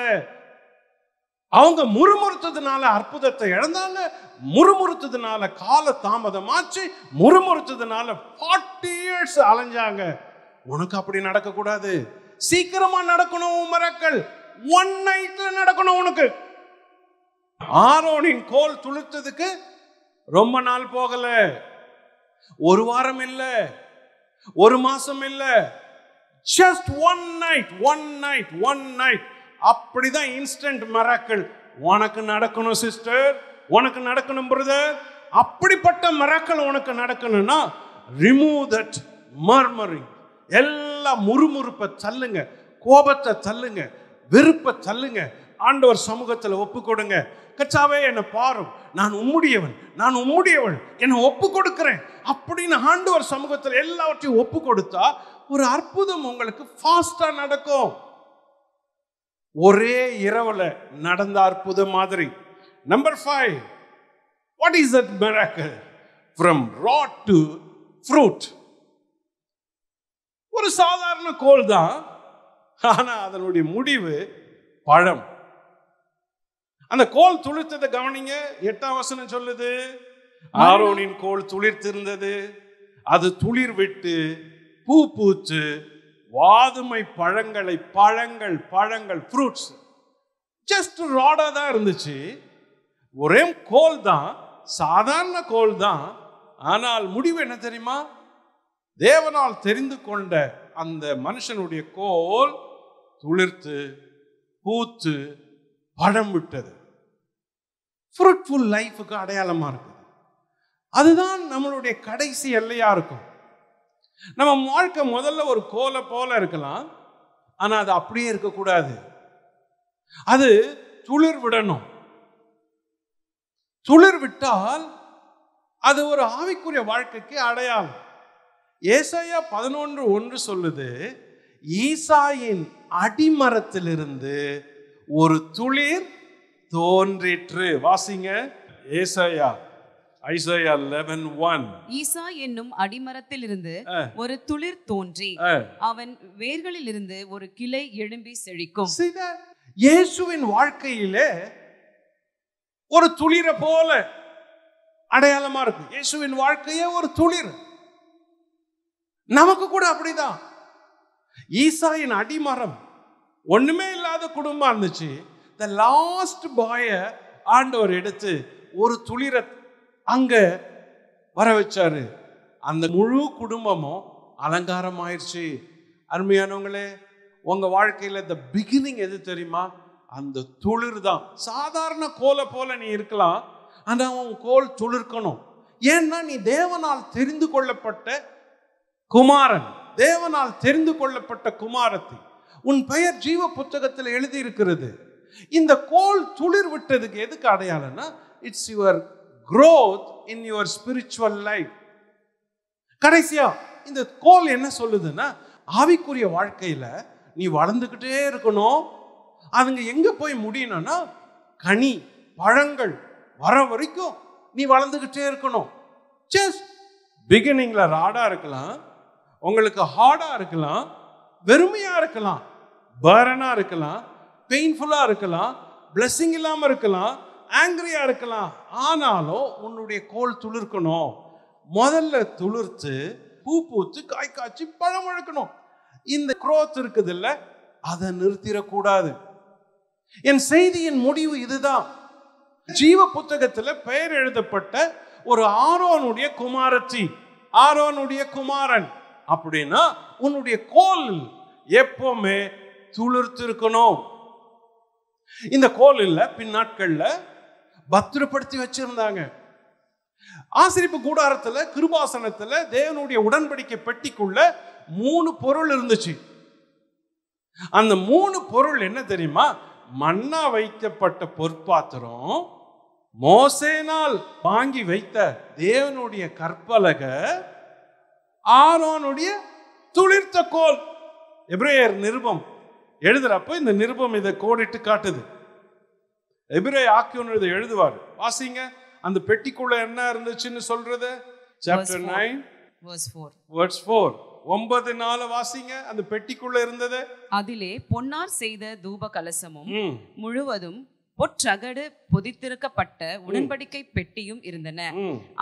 அவங்க முறுமுறுத்ததுனால அற்புதத்தை இழந்தாங்க, முறுமுறுத்ததுனால கால தாமதமாச்சு, முறுமுறுத்ததுனால 40 years அலைஞ்சாங்க. உனக்கு அப்படி நடக்க கூடாது. சீக்கிரமா நடக்கணும். மிராக்கிள் 1 nightல நடக்கணும் உனக்கு. ஆரோனின் கோல் துளிர்த்ததுக்கு ரொம்ப நாள் போகல. ஒரு வாரம் இல்ல, ஒரு மாசம் இல்ல, just one night. அப்படிதான் இன்ஸ்டன்ட் மிராக்கிள் உனக்கு நடக்கணும் சிஸ்டர், உனக்கு நடக்கணும் பிரதர். அப்படிப்பட்ட மிராக்கிள் உனக்கு நடக்கணும்னா ரிமூவ் தட் மர்மரிங். எல்லா முறுமுறுப்பை தள்ளுங்க, கோபத்தை தள்ளுங்க, வெறுப்பை தள்ளுங்க, ஆண்டவர் சமூகத்தில் ஒப்பு கொடுங்க. கர்த்தாவே என்னை பாரும், நான் உம்முடையவன், நான் உம்முடையவள், என்னை ஒப்பு கொடுக்கிறேன் அப்படின்னு ஆண்டவர் சமூகத்தில் எல்லாவற்றையும் ஒப்பு கொடுத்தா ஒரு அற்புதம் உங்களுக்கு ஃபாஸ்டா நடக்கும். ஒரே இரவுல நடந்த அற்புதம் மாதிரி. Number 5, what is that miracle? From rod to fruit. ஒரு சாதாரண கோல் தான், ஆனா அதனுடைய முடிவு பழம். அந்த கோல் துளிர்த்ததை கவனிங்க. 8ஆம் வசனம் சொல்லுது, ஆரோனின் கோல் துளிர்த்திருந்தது, அது துளிர் விட்டு பூ பூத்து வாதுமை பழங்கள் ஃப்ரூட்ஸ். ஜஸ்ட் ராடா தான் இருந்துச்சு, ஒரே கோல் தான், சாதாரண கோல் தான். ஆனால் முடிவு என்ன தெரியுமா? தேவனால் தெரிந்து கொண்ட அந்த மனுஷனுடைய கோல் துளிர்த்து பூத்து பழம் விட்டது. ஃப்ரூட்ஃபுல் லைஃபுக்கு அடையாளமா இருக்குது. அதுதான் நம்மளுடைய கடைசி எல்லையா இருக்கும். நம்ம வாழ்க்கை முதல்ல ஒரு கோலை போல இருக்கலாம், ஆனா அது அப்படியே இருக்கக்கூடாது. அது துளிர் விடணும். துளிர் விட்டால் அது ஒரு ஆவிக்குரிய வாழ்க்கைக்கு அடையாளம். ஏசாயா 11:1 சொல்லுது, ஈசாயின் அடிமரத்திலிருந்து ஒரு துளிர் தோன்றிற்று. வாசிங்க ஏசாயா 11:1.
ஈசா என்னும் அடிமரத்திலிருந்து ஒரு துளிர் தோன்றி அவன் வேர்களில் இருந்து ஒரு கிளை எழும்பி செழிக்கும்.
இயேசுவின் வாழ்க்கையிலே ஒரு துளிரை போல அடையாளமா இருக்கு. இயேசுவின் வாழ்க்கையே ஒரு துளிர். நமக்கு கூட அப்படிதான். ஈசாயின் அடிமரம் ஒண்ணுமே இல்லாத குடும்பம் இருந்துச்சு. the last boy ஆண்டவர் எடுத்து ஒரு துளிரை அங்க வர வச்சாரு. அந்த முழு குடும்பமும் அலங்காரம் ஆயிடுச்சு. அருமையானவங்களே, உங்க வாழ்க்கையில the beginning எது தெரியுமா? அந்த துளிர் தான். சாதாரண கோலை போல நீ இருக்கலாம், ஆனா உன் கோல் துளிர்க்கணும். ஏன்னா நீ தேவனால் தெரிந்து கொள்ளப்பட்ட குமாரன், தேவனால் தெரிந்து கொள்ளப்பட்ட குமாரத்தி. உன் பெயர் ஜீவ புத்தகத்தில் எழுதி இருக்கிறது. இந்த கோல் துளிர் விட்டதுக்கு எதுக்கு அடையாளம்னா, it's your growth in your spiritual life. கடைசியா இந்த கோல் என்ன சொல்லுதுன்னா, ஆவிக்குரிய வாழ்க்கையில நீ வளர்ந்துக்கிட்டே இருக்கணும். அதுங்க எங்க போய் முடியணும்னா, கனி பழங்கள் வர வரைக்கும் நீ வளர்ந்துக்கிட்டே இருக்கணும். ஜஸ்ட் பிகினிங்ல ராடா இருக்கலாம், உங்களுக்கு ஹார்டா இருக்கலாம், வெறுமையா இருக்கலாம், பர்னா இருக்கலாம், பெயின்ஃபுல்லா இருக்கலாம், பிளெஸிங் இல்லாம இருக்கலாம், ஆங்கிரியா இருக்கலாம். ஆனாலும் உன்னுடைய கோல் துளிர்க்கணும். முதல்ல துளிர்த்து பூ பூத்து காய் காய்ச்சி பழம் வளர்க்கணும். இந்த growth இருக்குது இல்ல, அதை நிறுத்திடக்கூடாது. என் செய்தியின் முடிவு இதுதான். ஜீவ புத்தகத்துல பெயர் எழுதப்பட்ட ஒரு ஆரோனுடைய குமாரத்தி, ஆரோனுடைய குமாரன் அப்படின்னா உன்னுடைய கோல் எப்பவுமே துளிர்த்து இருக்கணும். இந்த கோலில் பின்னாட்கள்ல பத்திரப்படுத்தி வச்சிருந்தாங்க. ஆசரிப்பு கூடாரத்துல கிருபாசனத்துல தேவனுடைய உடன்படிக்கை பெட்டிக்குள்ள 3 பொருள் இருந்துச்சு. அந்த 3 பொருள் என்ன தெரியுமா? மன்னா வைக்கப்பட்ட பொற்பாத்திரம், மோசேனால் வாங்கி வைத்த தேவனுடைய கற்பலக, ஆரோனுடைய துளிர்த்த கோல். எபிரேயர் நிருபம் எழுதுறப்ப இந்த நிருபம் இதை கோடிட்டு காட்டுது. எபிரேய ஆக்கியோன் இதை எழுதுவார். வாசிங்க, அந்த பெட்டிக்குள்ள என்ன இருந்துச்சுன்னு சொல்றது. Chapter 9 verse 4. 9:4 வாசிங்க. அந்த பெட்டிக்குள்ள இருந்தது, அதிலே
பொன்னார் செய்த தூப கலசமும் முழுவதும் பொற்றகடு பொதித்திருக்கப்பட்ட உடன்படிக்கை பெட்டியும் இருந்தன.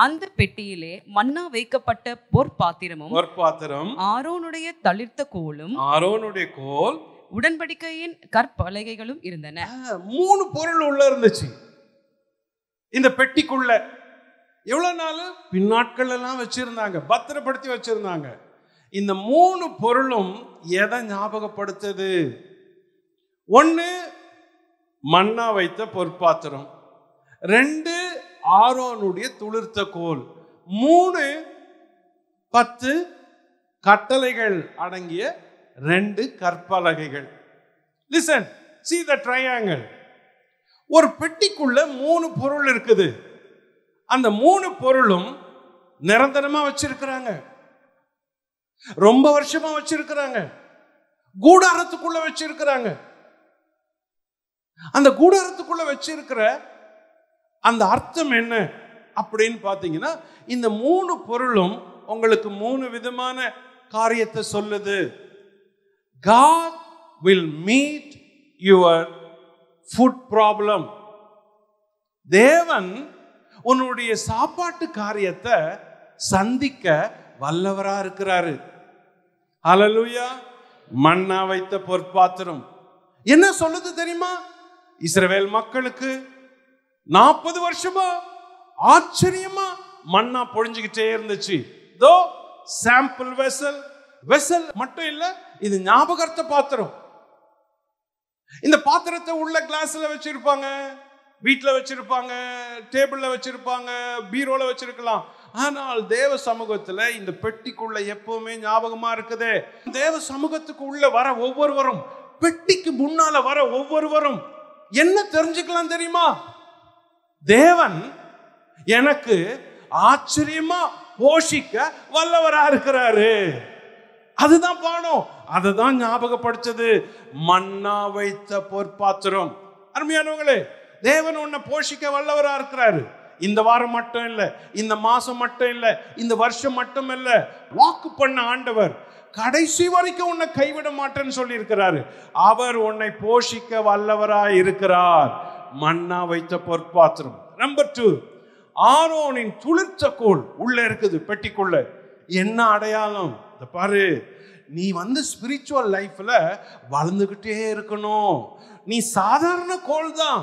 அந்த பெட்டியிலே மன்னா வைக்கப்பட்ட பொற்பாத்திரம், ஆரோனுடைய தளிர்த்த கோலும், ஆரோனுடைய கோல், உடன்படிக்கையின் கற்பலகைகளும் இருந்தன.
3 பொருள் உள்ள இருந்துச்சு இந்த பெட்டிக்குள்ள. எவ்வளவு நாள்? பின்னாட்கள் எல்லாம் வச்சிருந்தாங்க, பத்திரப்படுத்தி வச்சிருந்தாங்க. இந்த 3 பொருளும் எதை ஞாபகப்படுத்துது? ஒன்று மன்னா வைத்த பொற்பாத்திரம், 2 ஆரோனுடைய துளிர்த்த கோல், 3 10 கட்டளைகள் அடங்கிய 2 கற்பலகைகள். Listen, see the triangle. ஒரு பெட்டிக்குள்ள 3 பொருள் இருக்குது. அந்த 3 பொருளும் நிரந்தரமா வச்சிருக்கிறாங்க, ரொம்ப வருஷமா வச்சிருக்கிறாங்க, கூடாரத்துக்குள்ள வச்சிருக்கிறாங்க. அந்த கூடாரத்துக்குள்ள வச்சிருக்கிற அந்த அர்த்தம் என்ன அப்படின்னு பாத்தீங்கன்னா, இந்த 3 பொருளும் உங்களுக்கு 3 விதமான காரியத்தை சொல்லுது. God will meet your food problem. தேவன் உன்னுடைய சாப்பாட்டு காரியத்தை சந்திக்க வல்லவரா இருக்கிறாரு. ஹல்லேலூயா. மன்னா வைத்த பொற்பாத்திரம் என்ன சொல்லுது தெரியுமா? இஸ்ரவேல் மக்களுக்கு 40 வருஷமா ஆச்சரியமா மன்னா பொழிஞ்சுக்கிட்டே இருந்துச்சு. தோ சாம்பிள் வெசல் மட்டும் இல்ல, இது ஞாபகார்த்த பாத்திரம். இந்த பாத்திரத்தை உள்ள கிளாஸ்ல வச்சிருப்பாங்க, வீட்டுல வச்சிருப்பாங்க, டேபிள்ல வச்சிருப்பாங்க, பீரோல வச்சிருக்கலாம். ஆனால் தேவ சமூகத்துல இந்த பெட்டிக்குள்ள எப்பவுமே ஞாபகமா இருக்குது. தேவ சமூகத்துக்கு உள்ள வர ஒவ்வொருவரும், பெட்டிக்கு முன்னால வர ஒவ்வொருவரும் என்ன தெரிஞ்சுக்கலாம் தெரியுமா? தேவன் எனக்கு ஆச்சரியமா போஷிக்க வல்லவரா இருக்கிறாரு. அதுதான் பாடம், அதுதான் ஞாபகப்படுத்தது. மன்னா வைத்த பொற்பாத்திரம். அருமையானவங்களே, தேவன் உன்னை போஷிக்க வல்லவரா இருக்கிறாரு. இந்த வாரம் மட்டும் இல்ல, இந்த மாசம் மட்டும் இல்ல, இந்த வருஷம் மட்டும் இல்ல. வாக்கு பண்ண ஆண்டவர் கடைசி வரைக்கும் உன்னை கைவிட மாட்டேன்னு சொல்லி இருக்கிறாரு. அவர் உன்னை போஷிக்க வல்லவரா இருக்கிறார். மன்னா வைத்த பொற்பாத்திரம். நம்பர் 2, ஆரோனின் துளிர்த்த கோல் உள்ள இருக்குது பெட்டிக்குள்ள. என்ன அடையாளம்? பாரு, நீ ஸ்பிரிச்சுவல் லைஃப்ல வளர்ந்துகிட்டே இருக்கணும். நீ சாதாரண கோல் தான்,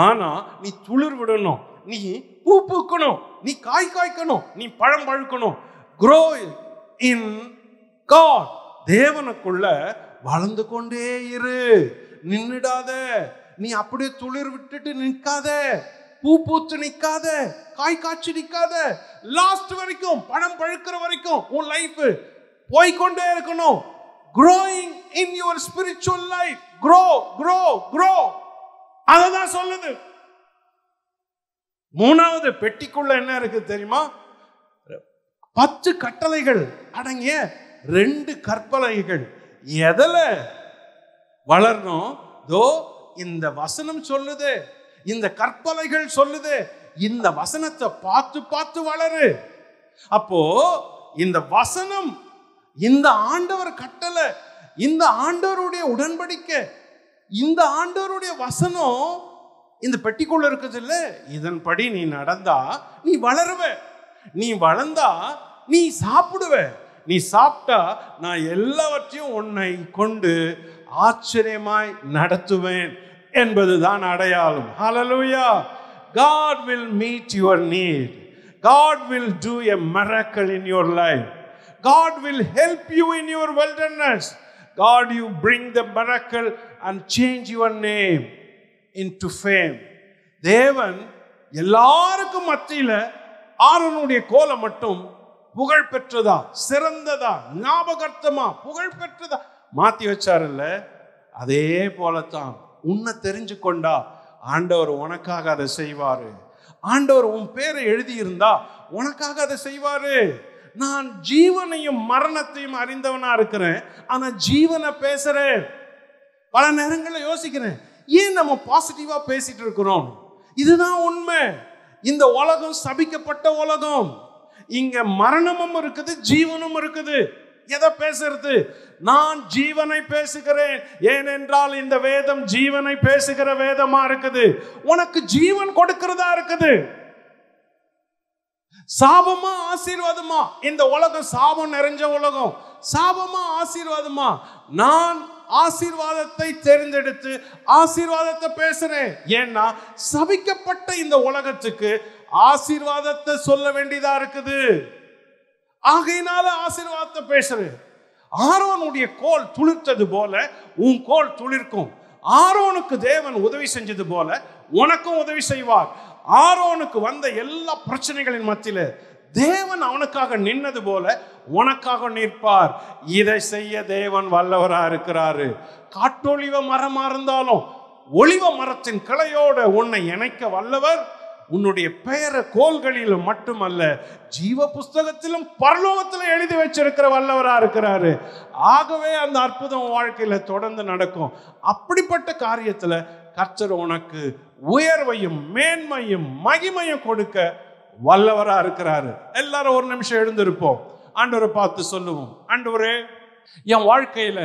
ஆனா நீ துளிர் விடணும், நீ பூ பூக்கணும், நீ காய் காய்க்கணும், நீ பழம் பழுக்கணும். grow in God. தேவனுக்குள்ள வளர்ந்து கொண்டே இரு, நின்னுடாத. நீ அப்படியே துளிர் விட்டுட்டு நிற்காத, பூ பூத்து நிற்காத, காய் காய்ச்சி நிற்காத. லாஸ்ட் வரைக்கும், பழம் பழுக்கிற வரைக்கும் உன் லைஃப் போய்கொண்டே இருக்கணும். growing in your spiritual life. grow. அததான் சொல்லுது. 3வது பெட்டிக்குள்ள என்ன இருக்கு தெரியுமா? 10 கட்டளைகள் அடங்கிய 2 கற்பலகைகள். எதுல வளரணும்? தோ இந்த வசனம் சொல்லுது, இந்த கற்பலைகள் சொல்லுது. இந்த வசனத்தை பார்த்து பார்த்து வளரு. அப்போ இந்த வசனம், இந்த ஆண்டவர் கட்டளை, இந்த ஆண்டவருடைய உடன்படிக்கை, இந்த ஆண்டவருடைய வசனம் இந்த பெட்டிக்குள்ள இருக்குது இல்ல, இதன்படி நீ நடந்தா நீ வளருவ. நீ வளர்ந்தா நீ சாப்பிடுவ. நீ சாப்பிட்டா நான் எல்லாவற்றையும் உன்னை கொண்டு ஆச்சரியமாய் நடத்துவேன் என்பதுதான் அடையாளம். ஹல்லேலூயா. God will meet your need. God will do a miracle in your life. God will help you in your wilderness. God, you bring the miracle and change your name into fame. தேவன் எல்லாருக்கும் மத்தியில ஆரோனுடைய கோலை மட்டும் புகழ் பெற்றதா, சிறந்ததா, ஞாபகார்த்தமா புகழ் பெற்றதா மாத்தி வச்சாருல்ல, அதே போலத்தான் உன்னை தெரிஞ்சு கொண்டா ஆண்டவர் உனக்காக அதை செய்வாரு. ஆண்டவர் உன் பேரை எழுதியிருந்தா உனக்காக அதை செய்வாரு. நான் ஜீவனையும் மரணத்தையும் அறிந்தவனா இருக்கிறேன், ஆனா ஜீவனை பேசுறேன். பல நேரங்களில் யோசிக்கிறேன், ஏன் நம்ம பாசிட்டிவா பேசிட்டு இருக்கிறோம்? இதுதான் உண்மை. இந்த உலகம் சபிக்கப்பட்ட உலகம். இங்க மரணமும் இருக்குது, ஜீவனும் இருக்குது. எதை பேசுறது? நான் ஜீவனை பேசுகிறேன், ஏனென்றால் இந்த வேதம் ஜீவனை பேசுகிற வேதமா இருக்குது. உனக்கு ஜீவன் கொடுக்கிறதா இருக்குது. சாபமா ஆசீர்வாதமா? இந்த உலகம் சாபம் நிறைஞ்ச உலகம். சாபமா ஆசீர்வாதமா? நான் ஆசீர்வாதத்தை தேர்ந்தெடுத்து ஆசீர்வாதத்தை பேசுறேன். ஏன்னா சபிக்கப்பட்ட இந்த உலகத்துக்கு ஆசீர்வாதத்தை சொல்ல வேண்டியதா இருக்குது. ஆகையினால ஆசீர்வாதத்தை பேசுறேன். ஆரோனுடைய கோல் துளிர்த்தது போல உன் கோல் துளிர்க்கும். ஆரோனுக்கு தேவன் உதவி செஞ்சது போல உனக்கும் உதவி செய்வார். ஆரோனுக்கு வந்த எல்லா பிரச்சனைகளின் மத்தியில தேவன் அவனுக்காக நின்னது போல உனக்காக நிற்பார். இதை செய்ய தேவன் வல்லவரா இருக்கிறாரு. காட்டொளிவ மரமா இருந்தாலும் ஒளிவ மரத்தின் கிளையோட உன்னை இணைக்க வல்லவர். உன்னுடைய பெயர கோல்களில் மட்டுமல்ல, ஜீவ புஸ்தகத்திலும் பரலோகத்திலும் எழுதி வச்சிருக்கிற வல்லவரா இருக்கிறாரு. ஆகவே அந்த அற்புதம் வாழ்க்கையில தொடர்ந்து நடக்கும். அப்படிப்பட்ட காரியத்துல கர்த்தர் உனக்கு உயர்வையும் மேன்மையும் மகிமையும் கொடுக்க வல்லவரா இருக்கிறாரு. எல்லாரும் ஒரு நிமிஷம் எழுந்திருப்போம். ஆண்டவரை பார்த்து சொல்லுவோம், ஆண்டவரே, என் வாழ்க்கையில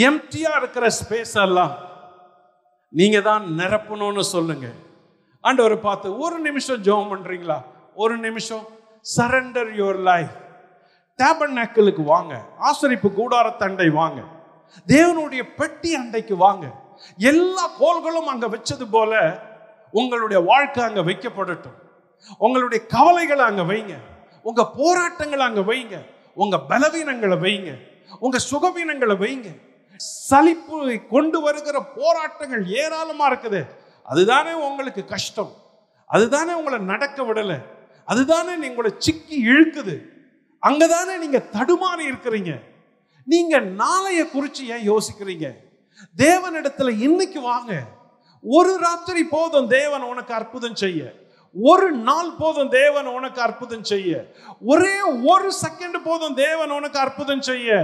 எம்டியா இருக்கிற ஸ்பேஸ் எல்லாம் நீங்க தான் நிரப்பணும்னு சொல்லுங்க. ஆண்டவரை பார்த்து ஒரு நிமிஷம் ஜெபம் பண்றீங்களா? ஒரு நிமிஷம் சரண்டர் யுவர் லைஃப். டேபர்நாக்கிளுக்கு வாங்க, ஆசரிப்பு கூடார தண்டை வாங்க, தேவனுடைய பெட்டி அண்டைக்கு வாங்க. எல்லா கோள்களும் அங்க வச்சது போல உங்களுடைய வாழ்க்கை அங்க வைக்கப்படட்டும். உங்களுடைய கவலைகளை அங்க வைங்க, உங்க போராட்டங்களை அங்க வைங்க, உங்க பலவீனங்களை வைங்க, உங்க சுகவீனங்களை வைங்க. சலிப்பு கொண்டு வருகிற போராட்டங்கள் ஏராளமா இருக்குது. அதுதானே உங்களுக்கு கஷ்டம், அதுதானே உங்களை நடக்க விடல, அதுதானே உங்களை சிக்கி இழுக்குது. அங்கதானே நீங்க தடுமாறி இருக்கிறீங்க. நீங்க நாளைய குறிச்சு ஏன் யோசிக்கிறீங்க? தேவனிடத்துல இன்னைக்கு வாங்க. ஒரு ராத்திரி போதும் தேவன் உனக்கு அற்புதம் செய்ய. ஒரு நாள் போதும் தேவன் உனக்கு அற்புதம் செய்ய. ஒரே ஒரு செகண்ட் போதும் தேவன் உனக்கு அற்புதம் செய்ய.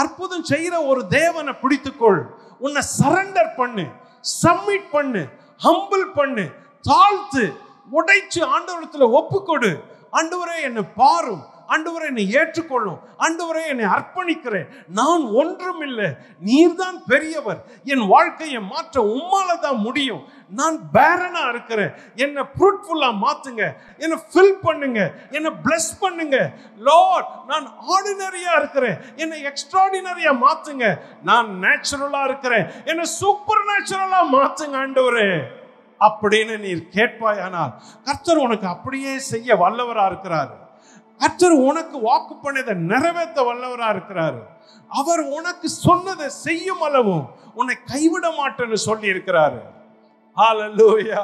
அற்புதம் செய்யற ஒரு தேவனை பிடித்துக்கொள். உன்னை சரண்டர் பண்ணு, சப்மிட் பண்ணு, ஹம்பிள் பண்ணு, தாழ்த்து, உடைச்சு ஆண்டவரத்துல ஒப்புக்கொடு. ஆண்டவரே என்னை பாரும், ஆண்டவரே என்னை ஏற்றுக்கொள்ளும், ஆண்டவரே என்னை அர்ப்பணிக்கிறேன், நான் ஒன்றும் இல்லை, நீர்தான் பெரியவர், என் வாழ்க்கையை மாற்ற உம்மால தான் முடியும், நான் பேரனா இருக்கிறேன், என்னை ஃப்ரூட்ஃபுல்லா மாத்துங்க, என்னை ஃபில் பண்ணுங்க, என்னை பிளஸ் பண்ணுங்க லார்ட். நான் ஆர்டினரியா இருக்கிறேன், என்னை எக்ஸ்ட்ராடினரியா மாத்துங்க. நான் நேச்சுரலா இருக்கிறேன், என்னை சூப்பர் நேச்சுரலா மாத்துங்க ஆண்டவரே அப்படின்னு நீர் கேட்பாயானால் கர்த்தர் உனக்கு அப்படியே செய்ய வல்லவரா இருக்கிறாரு. கர்த்தர் உனக்கு வாக்கு பண்ணதை நிறைவேற்ற வல்லவரா இருக்கிறாரு. அவர் உனக்கு சொன்னதை செய்யும் அளவும் உன்னை கைவிட மாட்டேன்னு சொல்லி இருக்கிறாரு. ஹல்லேலூயா.